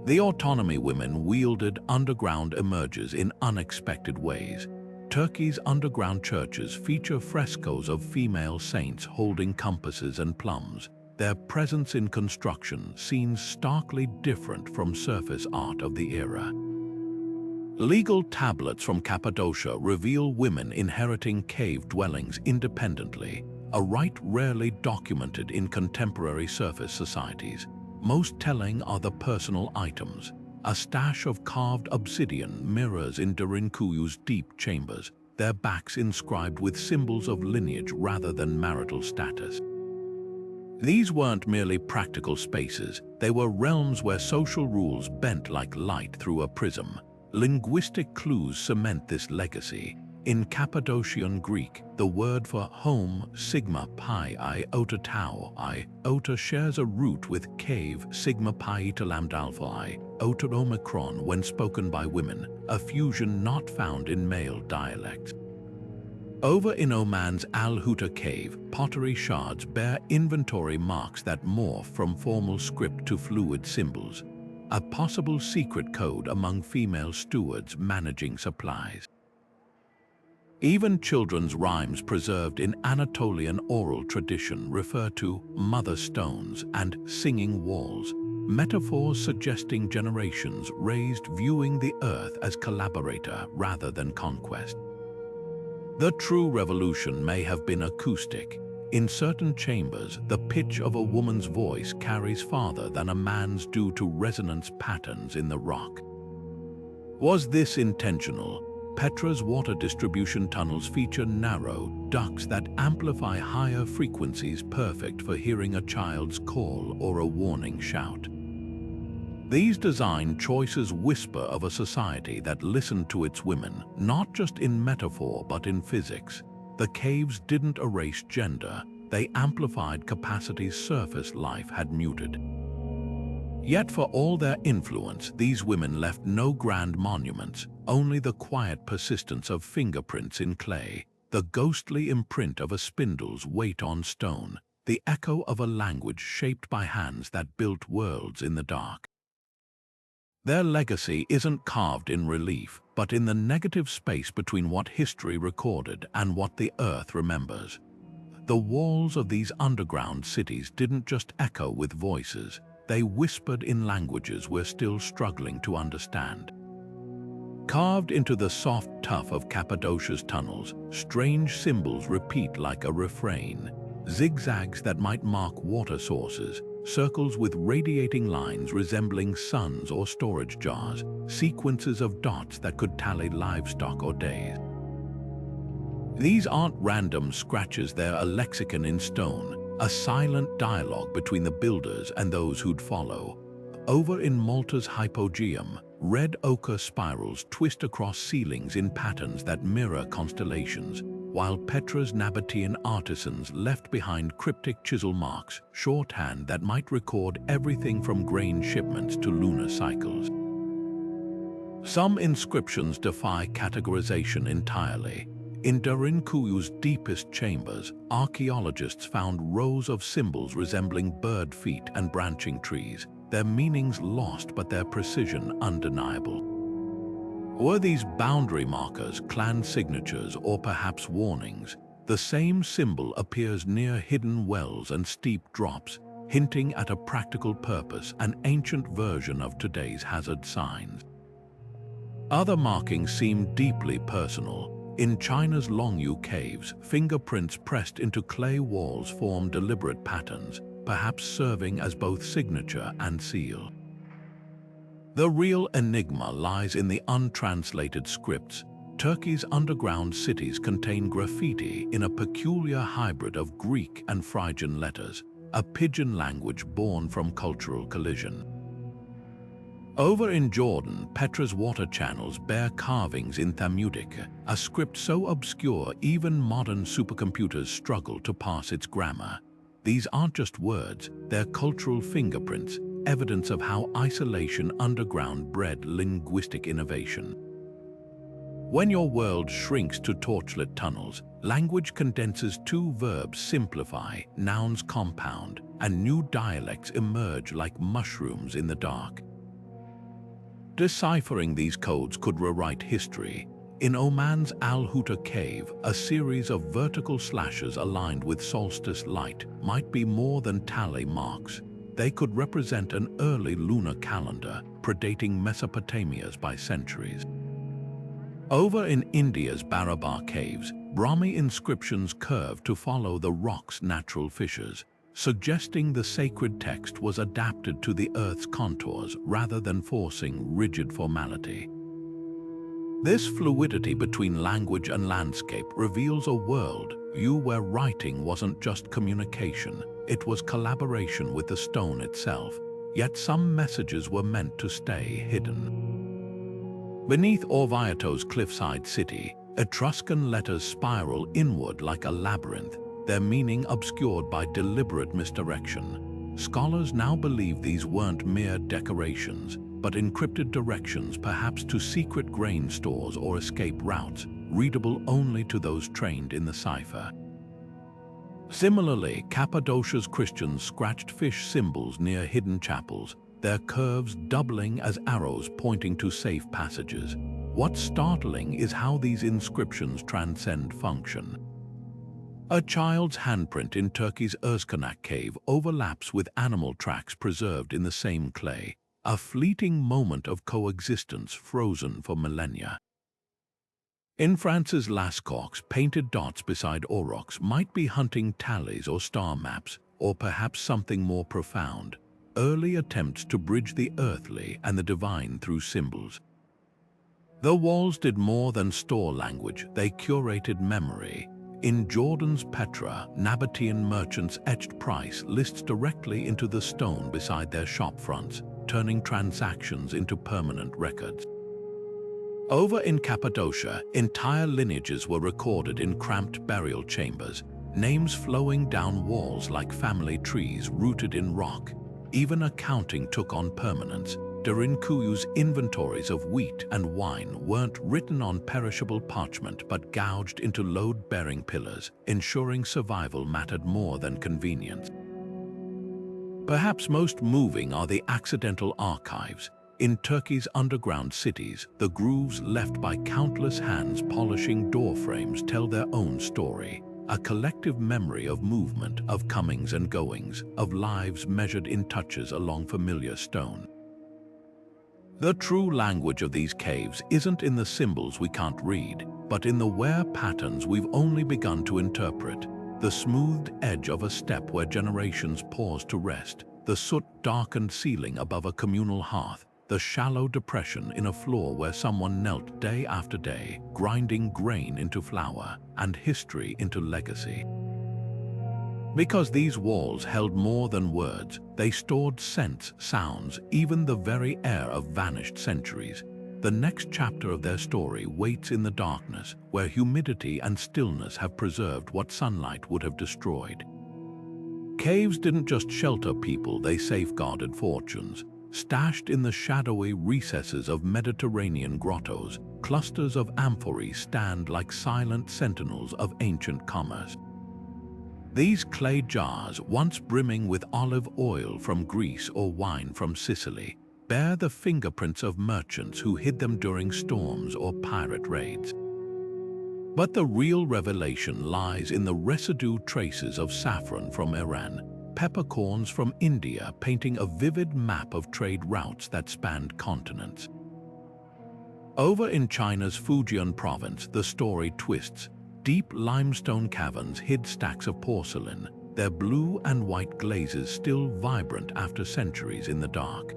The autonomy women wielded underground emerges in unexpected ways. Turkey's underground churches feature frescoes of female saints holding compasses and plumbs, their presence in construction scenes starkly different from surface art of the era. Legal tablets from Cappadocia reveal women inheriting cave dwellings independently, a right rarely documented in contemporary surface societies. Most telling are the personal items. A stash of carved obsidian mirrors in Derinkuyu's deep chambers, their backs inscribed with symbols of lineage rather than marital status. These weren't merely practical spaces, they were realms where social rules bent like light through a prism. Linguistic clues cement this legacy. In Cappadocian Greek, the word for home, sigma pi iota tau iota, shares a root with cave, sigma pi eta lambda alpha iota omicron when spoken by women, a fusion not found in male dialects. Over in Oman's Al-Huta cave, pottery shards bear inventory marks that morph from formal script to fluid symbols, a possible secret code among female stewards managing supplies. Even children's rhymes preserved in Anatolian oral tradition refer to mother stones and singing walls, metaphors suggesting generations raised viewing the earth as collaborator rather than conquest. The true revolution may have been acoustic. In certain chambers, the pitch of a woman's voice carries farther than a man's due to resonance patterns in the rock. Was this intentional, Petra's water distribution tunnels feature narrow ducts that amplify higher frequencies, perfect for hearing a child's call or a warning shout. These design choices whisper of a society that listened to its women, not just in metaphor but in physics. The caves didn't erase gender, they amplified capacities surface life had muted. Yet for all their influence, these women left no grand monuments, only the quiet persistence of fingerprints in clay, the ghostly imprint of a spindle's weight on stone, the echo of a language shaped by hands that built worlds in the dark. Their legacy isn't carved in relief, but in the negative space between what history recorded and what the earth remembers. The walls of these underground cities didn't just echo with voices, they whispered in languages we're still struggling to understand. Carved into the soft tuff of Cappadocia's tunnels, strange symbols repeat like a refrain, zigzags that might mark water sources, circles with radiating lines resembling suns or storage jars, sequences of dots that could tally livestock or days. These aren't random scratches, they're a lexicon in stone, a silent dialogue between the builders and those who'd follow. Over in Malta's hypogeum, red ochre spirals twist across ceilings in patterns that mirror constellations, while Petra's Nabatean artisans left behind cryptic chisel marks, shorthand that might record everything from grain shipments to lunar cycles. Some inscriptions defy categorization entirely. In Darinkuyu's deepest chambers, archaeologists found rows of symbols resembling bird feet and branching trees, their meanings lost but their precision undeniable. Were these boundary markers, clan signatures, or perhaps warnings? The same symbol appears near hidden wells and steep drops, hinting at a practical purpose, an ancient version of today's hazard signs. Other markings seem deeply personal. In China's Longyu caves, fingerprints pressed into clay walls form deliberate patterns, perhaps serving as both signature and seal. The real enigma lies in the untranslated scripts. Turkey's underground cities contain graffiti in a peculiar hybrid of Greek and Phrygian letters, a pidgin language born from cultural collision. Over in Jordan, Petra's water channels bear carvings in Thamudic, a script so obscure even modern supercomputers struggle to parse its grammar. These aren't just words, they're cultural fingerprints, evidence of how isolation underground bred linguistic innovation. When your world shrinks to torchlit tunnels, language condenses two verbs simplify, nouns compound, and new dialects emerge like mushrooms in the dark. Deciphering these codes could rewrite history. In Oman's Al-Huta cave, a series of vertical slashes aligned with solstice light might be more than tally marks. They could represent an early lunar calendar, predating Mesopotamia's by centuries. Over in India's Barabar caves, Brahmi inscriptions curve to follow the rock's natural fissures, suggesting the sacred text was adapted to the Earth's contours rather than forcing rigid formality. This fluidity between language and landscape reveals a worldview where writing wasn't just communication, it was collaboration with the stone itself, yet some messages were meant to stay hidden. Beneath Orvieto's cliffside city, Etruscan letters spiral inward like a labyrinth, their meaning obscured by deliberate misdirection. Scholars now believe these weren't mere decorations, but encrypted directions, perhaps to secret grain stores or escape routes, readable only to those trained in the cipher. Similarly, Cappadocia's Christians scratched fish symbols near hidden chapels, their curves doubling as arrows pointing to safe passages. What's startling is how these inscriptions transcend function. A child's handprint in Turkey's Özkanak cave overlaps with animal tracks preserved in the same clay, a fleeting moment of coexistence frozen for millennia. In France's Lascaux, painted dots beside aurochs might be hunting tallies or star maps, or perhaps something more profound, early attempts to bridge the earthly and the divine through symbols. The walls did more than store language, they curated memory. In Jordan's Petra, Nabatean merchants etched price lists directly into the stone beside their shop fronts, turning transactions into permanent records. Over in Cappadocia, entire lineages were recorded in cramped burial chambers, names flowing down walls like family trees rooted in rock. Even accounting took on permanence. Durinkuyu's inventories of wheat and wine weren't written on perishable parchment but gouged into load-bearing pillars, ensuring survival mattered more than convenience. Perhaps most moving are the accidental archives. In Turkey's underground cities, the grooves left by countless hands polishing door frames tell their own story. A collective memory of movement, of comings and goings, of lives measured in touches along familiar stone. The true language of these caves isn't in the symbols we can't read, but in the wear patterns we've only begun to interpret. The smoothed edge of a step where generations pause to rest, the soot-darkened ceiling above a communal hearth, the shallow depression in a floor where someone knelt day after day, grinding grain into flour and history into legacy. Because these walls held more than words, they stored scents, sounds, even the very air of vanished centuries. The next chapter of their story waits in the darkness, where humidity and stillness have preserved what sunlight would have destroyed. Caves didn't just shelter people, they safeguarded fortunes. Stashed in the shadowy recesses of Mediterranean grottos, clusters of amphorae stand like silent sentinels of ancient commerce. These clay jars, once brimming with olive oil from Greece or wine from Sicily, bear the fingerprints of merchants who hid them during storms or pirate raids. But the real revelation lies in the residue traces of saffron from Iran, peppercorns from India painting a vivid map of trade routes that spanned continents. Over in China's Fujian province, the story twists. Deep limestone caverns hid stacks of porcelain, their blue and white glazes still vibrant after centuries in the dark.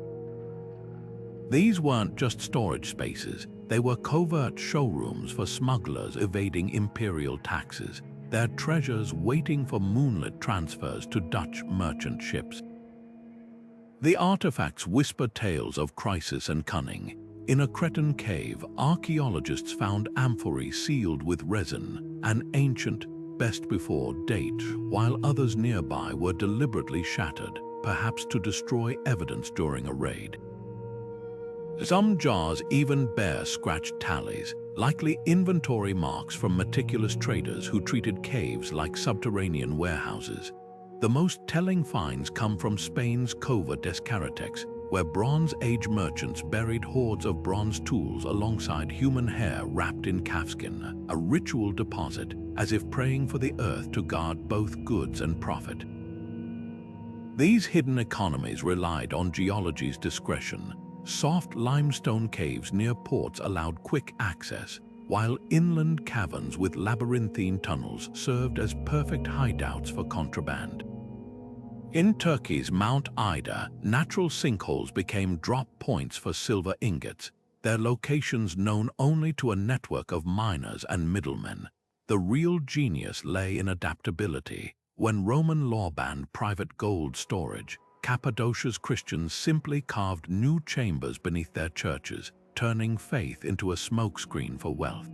These weren't just storage spaces, they were covert showrooms for smugglers evading imperial taxes, their treasures waiting for moonlit transfers to Dutch merchant ships. The artifacts whisper tales of crisis and cunning. In a Cretan cave, archaeologists found amphorae sealed with resin, an ancient, best before date, while others nearby were deliberately shattered, perhaps to destroy evidence during a raid. Some jars even bear scratched tallies, likely inventory marks from meticulous traders who treated caves like subterranean warehouses. The most telling finds come from Spain's Cova des Caratex, where Bronze Age merchants buried hoards of bronze tools alongside human hair wrapped in calfskin, a ritual deposit, as if praying for the earth to guard both goods and profit. These hidden economies relied on geology's discretion. Soft limestone caves near ports allowed quick access, while inland caverns with labyrinthine tunnels served as perfect hideouts for contraband. In Turkey's Mount Ida, natural sinkholes became drop points for silver ingots, their locations known only to a network of miners and middlemen. The real genius lay in adaptability. When Roman law banned private gold storage, Cappadocia's Christians simply carved new chambers beneath their churches, turning faith into a smokescreen for wealth.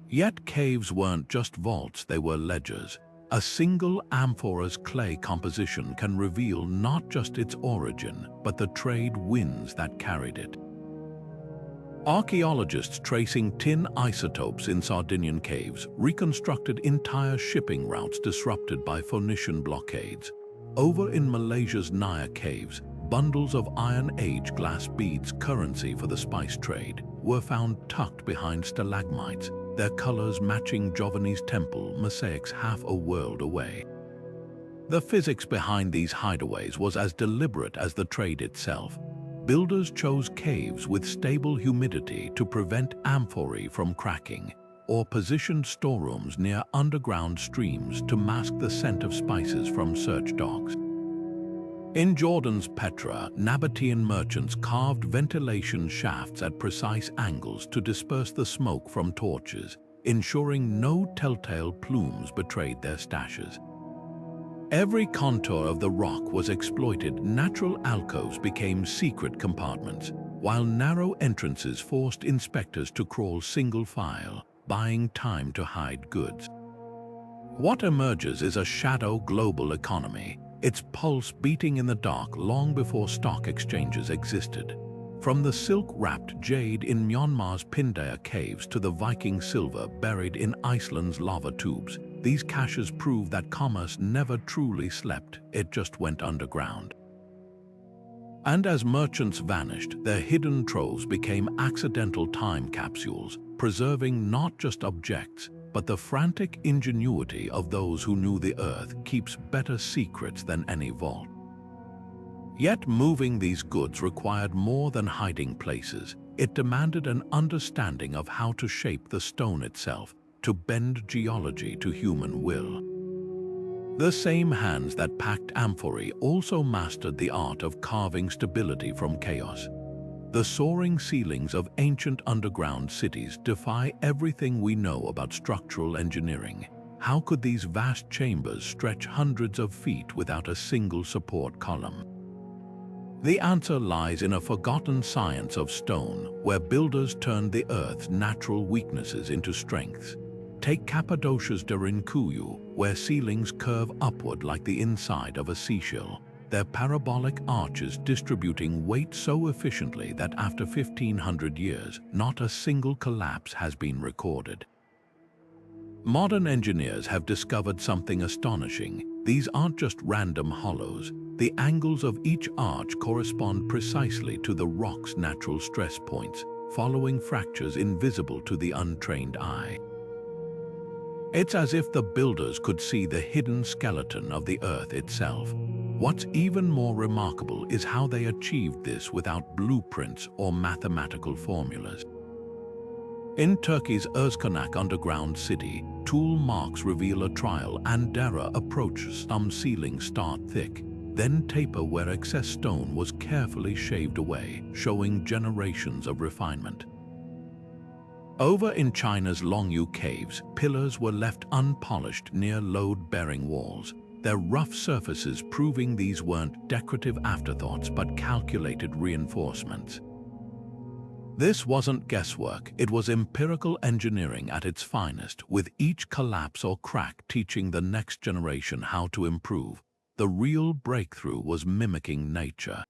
Yet caves weren't just vaults, they were ledgers. A single amphora's clay composition can reveal not just its origin, but the trade winds that carried it. Archaeologists tracing tin isotopes in Sardinian caves reconstructed entire shipping routes disrupted by Phoenician blockades. Over in Malaysia's Naya caves, bundles of Iron Age glass beads, currency for the spice trade, were found tucked behind stalagmites, their colors matching Giovanni's temple mosaics half a world away. The physics behind these hideaways was as deliberate as the trade itself. Builders chose caves with stable humidity to prevent amphorae from cracking, or positioned storerooms near underground streams to mask the scent of spices from search dogs. In Jordan's Petra, Nabatean merchants carved ventilation shafts at precise angles to disperse the smoke from torches, ensuring no telltale plumes betrayed their stashes. Every contour of the rock was exploited. Natural alcoves became secret compartments, while narrow entrances forced inspectors to crawl single file, buying time to hide goods. What emerges is a shadow global economy, its pulse beating in the dark long before stock exchanges existed. From the silk-wrapped jade in Myanmar's Pindaya caves to the Viking silver buried in Iceland's lava tubes, these caches prove that commerce never truly slept, it just went underground. And as merchants vanished, their hidden troves became accidental time capsules, preserving not just objects, but the frantic ingenuity of those who knew the earth keeps better secrets than any vault. Yet moving these goods required more than hiding places. It demanded an understanding of how to shape the stone itself, to bend geology to human will. The same hands that packed amphorae also mastered the art of carving stability from chaos. The soaring ceilings of ancient underground cities defy everything we know about structural engineering. How could these vast chambers stretch hundreds of feet without a single support column? The answer lies in a forgotten science of stone, where builders turned the earth's natural weaknesses into strengths. Take Cappadocia's Derinkuyu, where ceilings curve upward like the inside of a seashell, their parabolic arches distributing weight so efficiently that after 1,500 years, not a single collapse has been recorded. Modern engineers have discovered something astonishing. These aren't just random hollows. The angles of each arch correspond precisely to the rock's natural stress points, following fractures invisible to the untrained eye. It's as if the builders could see the hidden skeleton of the earth itself. What's even more remarkable is how they achieved this without blueprints or mathematical formulas. In Turkey's Özkonak underground city, tool marks reveal a trial and error approach. Some ceilings start thick, then taper where excess stone was carefully shaved away, showing generations of refinement. Over in China's Longyu caves, pillars were left unpolished near load-bearing walls, their rough surfaces proving these weren't decorative afterthoughts but calculated reinforcements. This wasn't guesswork, it was empirical engineering at its finest, with each collapse or crack teaching the next generation how to improve. The real breakthrough was mimicking nature.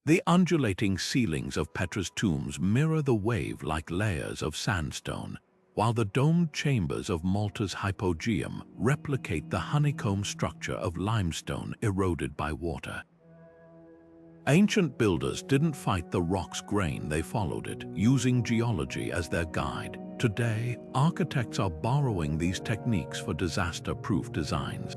The undulating ceilings of Petra's tombs mirror the wave-like layers of sandstone, while the domed chambers of Malta's hypogeum replicate the honeycomb structure of limestone eroded by water. Ancient builders didn't fight the rock's grain, they followed it, using geology as their guide. Today, architects are borrowing these techniques for disaster-proof designs.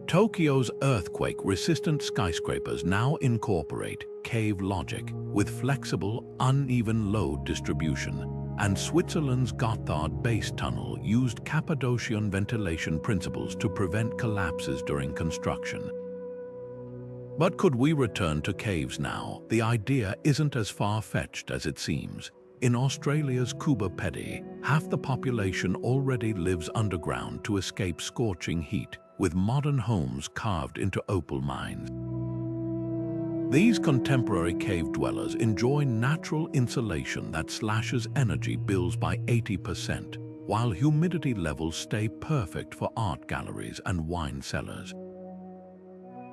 Tokyo's earthquake-resistant skyscrapers now incorporate cave logic with flexible, uneven load distribution, and Switzerland's Gotthard base tunnel used Cappadocian ventilation principles to prevent collapses during construction. But could we return to caves now? The idea isn't as far-fetched as it seems. In Australia's Coober Pedy, half the population already lives underground to escape scorching heat, with modern homes carved into opal mines. These contemporary cave dwellers enjoy natural insulation that slashes energy bills by 80%, while humidity levels stay perfect for art galleries and wine cellars.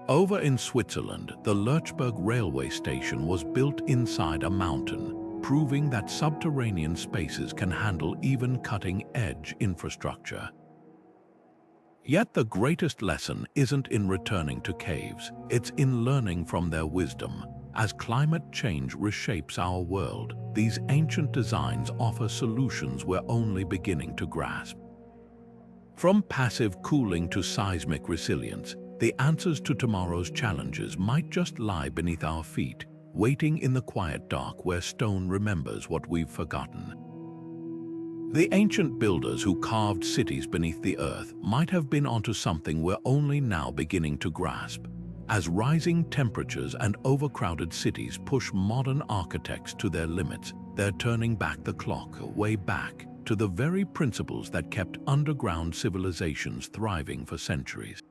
Over in Switzerland, the Lurchberg railway station was built inside a mountain, proving that subterranean spaces can handle even cutting-edge infrastructure. Yet the greatest lesson isn't in returning to caves, it's in learning from their wisdom. As climate change reshapes our world, these ancient designs offer solutions we're only beginning to grasp. From passive cooling to seismic resilience, the answers to tomorrow's challenges might just lie beneath our feet, waiting in the quiet dark where stone remembers what we've forgotten. The ancient builders who carved cities beneath the earth might have been onto something we're only now beginning to grasp. As rising temperatures and overcrowded cities push modern architects to their limits, they're turning back the clock, way back, to the very principles that kept underground civilizations thriving for centuries.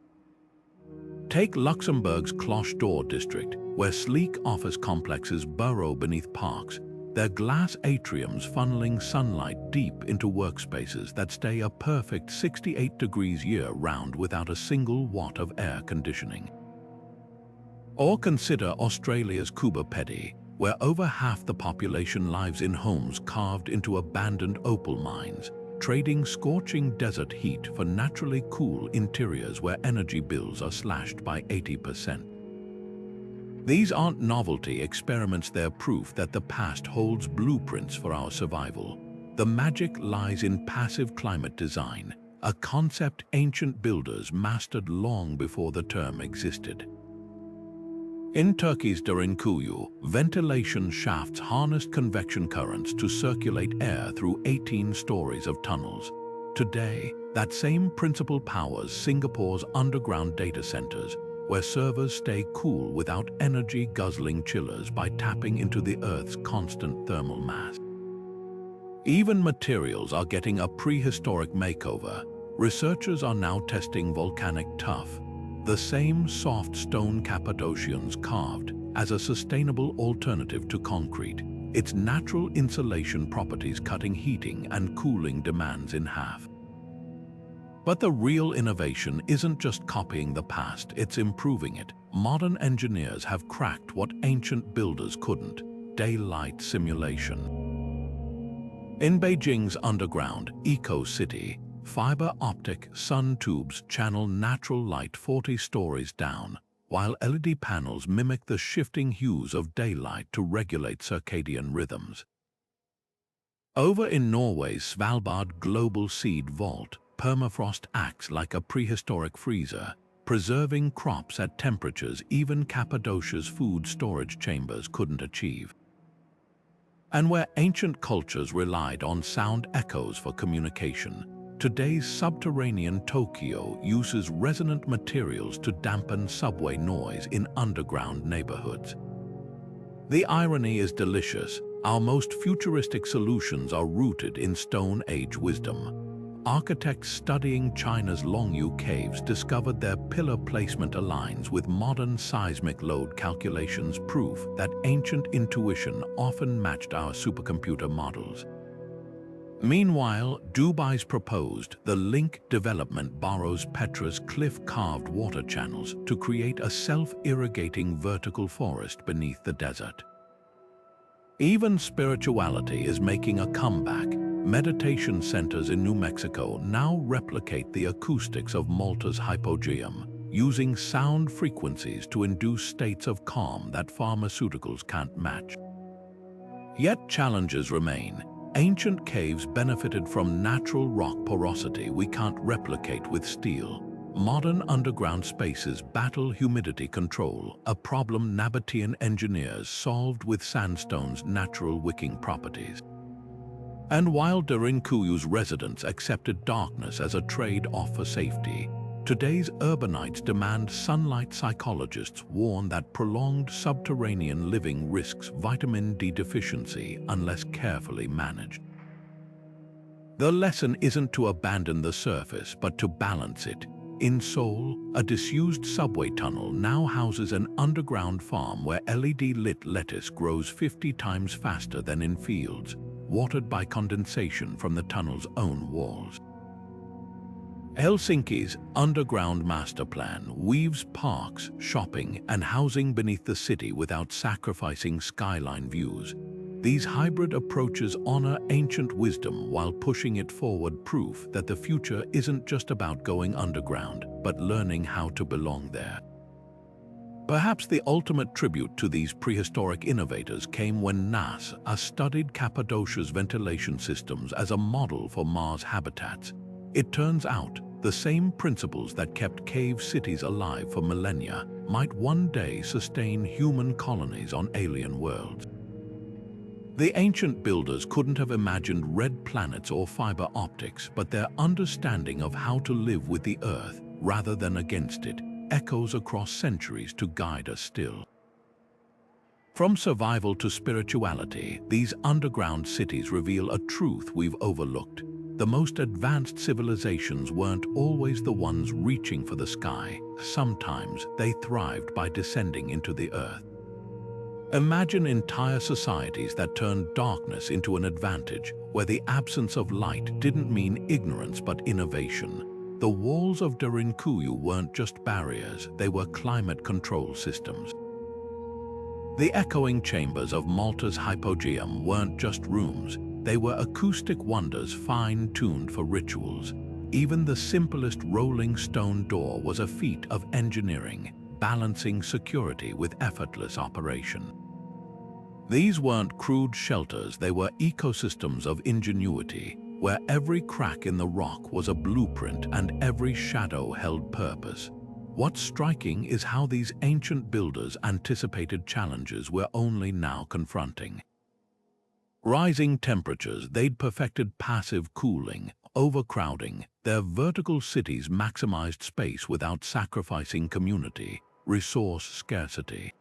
Take Luxembourg's Cloche d'Or district, where sleek office complexes burrow beneath parks, their glass atriums funneling sunlight deep into workspaces that stay a perfect 68 degrees year-round without a single watt of air conditioning. Or consider Australia's Coober Pedy, where over half the population lives in homes carved into abandoned opal mines, trading scorching desert heat for naturally cool interiors where energy bills are slashed by 80%. These aren't novelty experiments, they're proof that the past holds blueprints for our survival. The magic lies in passive climate design, a concept ancient builders mastered long before the term existed. In Turkey's Derinkuyu, ventilation shafts harnessed convection currents to circulate air through 18 stories of tunnels. Today, that same principle powers Singapore's underground data centers, where servers stay cool without energy-guzzling chillers by tapping into the Earth's constant thermal mass. Even materials are getting a prehistoric makeover. Researchers are now testing volcanic tuff, the same soft stone Cappadocians carved, as a sustainable alternative to concrete, its natural insulation properties cutting heating and cooling demands in half. But the real innovation isn't just copying the past, it's improving it. Modern engineers have cracked what ancient builders couldn't: daylight simulation. In Beijing's underground Eco-City, fiber optic sun tubes channel natural light 40 stories down, while LED panels mimic the shifting hues of daylight to regulate circadian rhythms. Over in Norway's Svalbard Global Seed Vault, permafrost acts like a prehistoric freezer, preserving crops at temperatures even Cappadocia's food storage chambers couldn't achieve. And where ancient cultures relied on sound echoes for communication, today's subterranean Tokyo uses resonant materials to dampen subway noise in underground neighborhoods. The irony is delicious. Our most futuristic solutions are rooted in Stone Age wisdom. Architects studying China's Longyu caves discovered their pillar placement aligns with modern seismic load calculations, proof that ancient intuition often matched our supercomputer models. Meanwhile, Dubai's proposed The Link development borrows Petra's cliff-carved water channels to create a self-irrigating vertical forest beneath the desert. Even spirituality is making a comeback. Meditation centers in New Mexico now replicate the acoustics of Malta's hypogeum, using sound frequencies to induce states of calm that pharmaceuticals can't match. Yet challenges remain. Ancient caves benefited from natural rock porosity we can't replicate with steel. Modern underground spaces battle humidity control, a problem Nabatean engineers solved with sandstone's natural wicking properties. And while Derinkuyu's residents accepted darkness as a trade-off for safety, today's urbanites demand sunlight. Psychologists warn that prolonged subterranean living risks vitamin D deficiency unless carefully managed. The lesson isn't to abandon the surface, but to balance it. In Seoul, a disused subway tunnel now houses an underground farm where LED-lit lettuce grows 50 times faster than in fields, watered by condensation from the tunnel's own walls. Helsinki's underground master plan weaves parks, shopping, and housing beneath the city without sacrificing skyline views. These hybrid approaches honor ancient wisdom while pushing it forward, proof that the future isn't just about going underground, but learning how to belong there. Perhaps the ultimate tribute to these prehistoric innovators came when NASA studied Cappadocia's ventilation systems as a model for Mars habitats. It turns out, the same principles that kept cave cities alive for millennia might one day sustain human colonies on alien worlds. The ancient builders couldn't have imagined red planets or fiber optics, but their understanding of how to live with the Earth rather than against it echoes across centuries to guide us still. From survival to spirituality, these underground cities reveal a truth we've overlooked. The most advanced civilizations weren't always the ones reaching for the sky. Sometimes they thrived by descending into the earth. Imagine entire societies that turned darkness into an advantage, where the absence of light didn't mean ignorance but innovation. The walls of Derinkuyu weren't just barriers, they were climate control systems. The echoing chambers of Malta's hypogeum weren't just rooms, they were acoustic wonders fine-tuned for rituals. Even the simplest rolling stone door was a feat of engineering, balancing security with effortless operation. These weren't crude shelters, they were ecosystems of ingenuity, where every crack in the rock was a blueprint and every shadow held purpose. What's striking is how these ancient builders anticipated challenges we're only now confronting. Rising temperatures, they'd perfected passive cooling, overcrowding. Their vertical cities maximized space without sacrificing community, resource scarcity.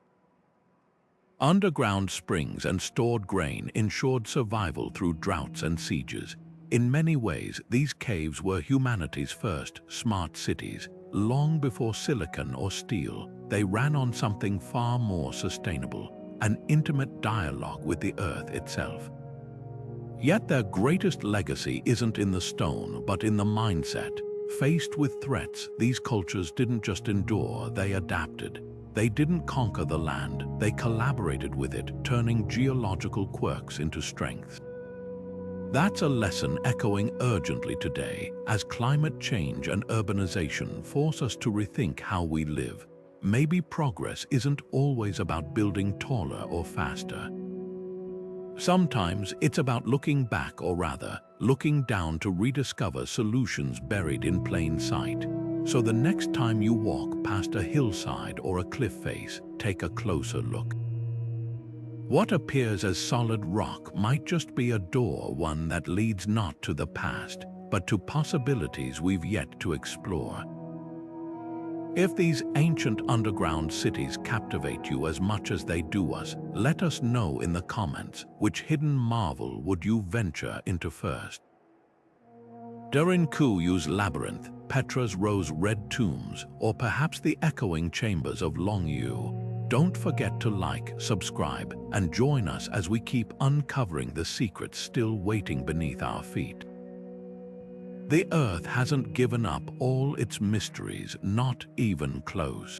Underground springs and stored grain ensured survival through droughts and sieges. In many ways, these caves were humanity's first smart cities. Long before silicon or steel, they ran on something far more sustainable, an intimate dialogue with the earth itself. Yet their greatest legacy isn't in the stone, but in the mindset. Faced with threats, these cultures didn't just endure, they adapted. They didn't conquer the land, they collaborated with it, turning geological quirks into strengths. That's a lesson echoing urgently today, as climate change and urbanization force us to rethink how we live. Maybe progress isn't always about building taller or faster. Sometimes it's about looking back, or rather, looking down to rediscover solutions buried in plain sight. So the next time you walk past a hillside or a cliff face, take a closer look. What appears as solid rock might just be a door, one that leads not to the past, but to possibilities we've yet to explore. If these ancient underground cities captivate you as much as they do us, let us know in the comments which hidden marvel would you venture into first. Derinkuyu's labyrinth, Petra's rose-red tombs, or perhaps the echoing chambers of Longyu. Don't forget to like, subscribe, and join us as we keep uncovering the secrets still waiting beneath our feet. The Earth hasn't given up all its mysteries, not even close.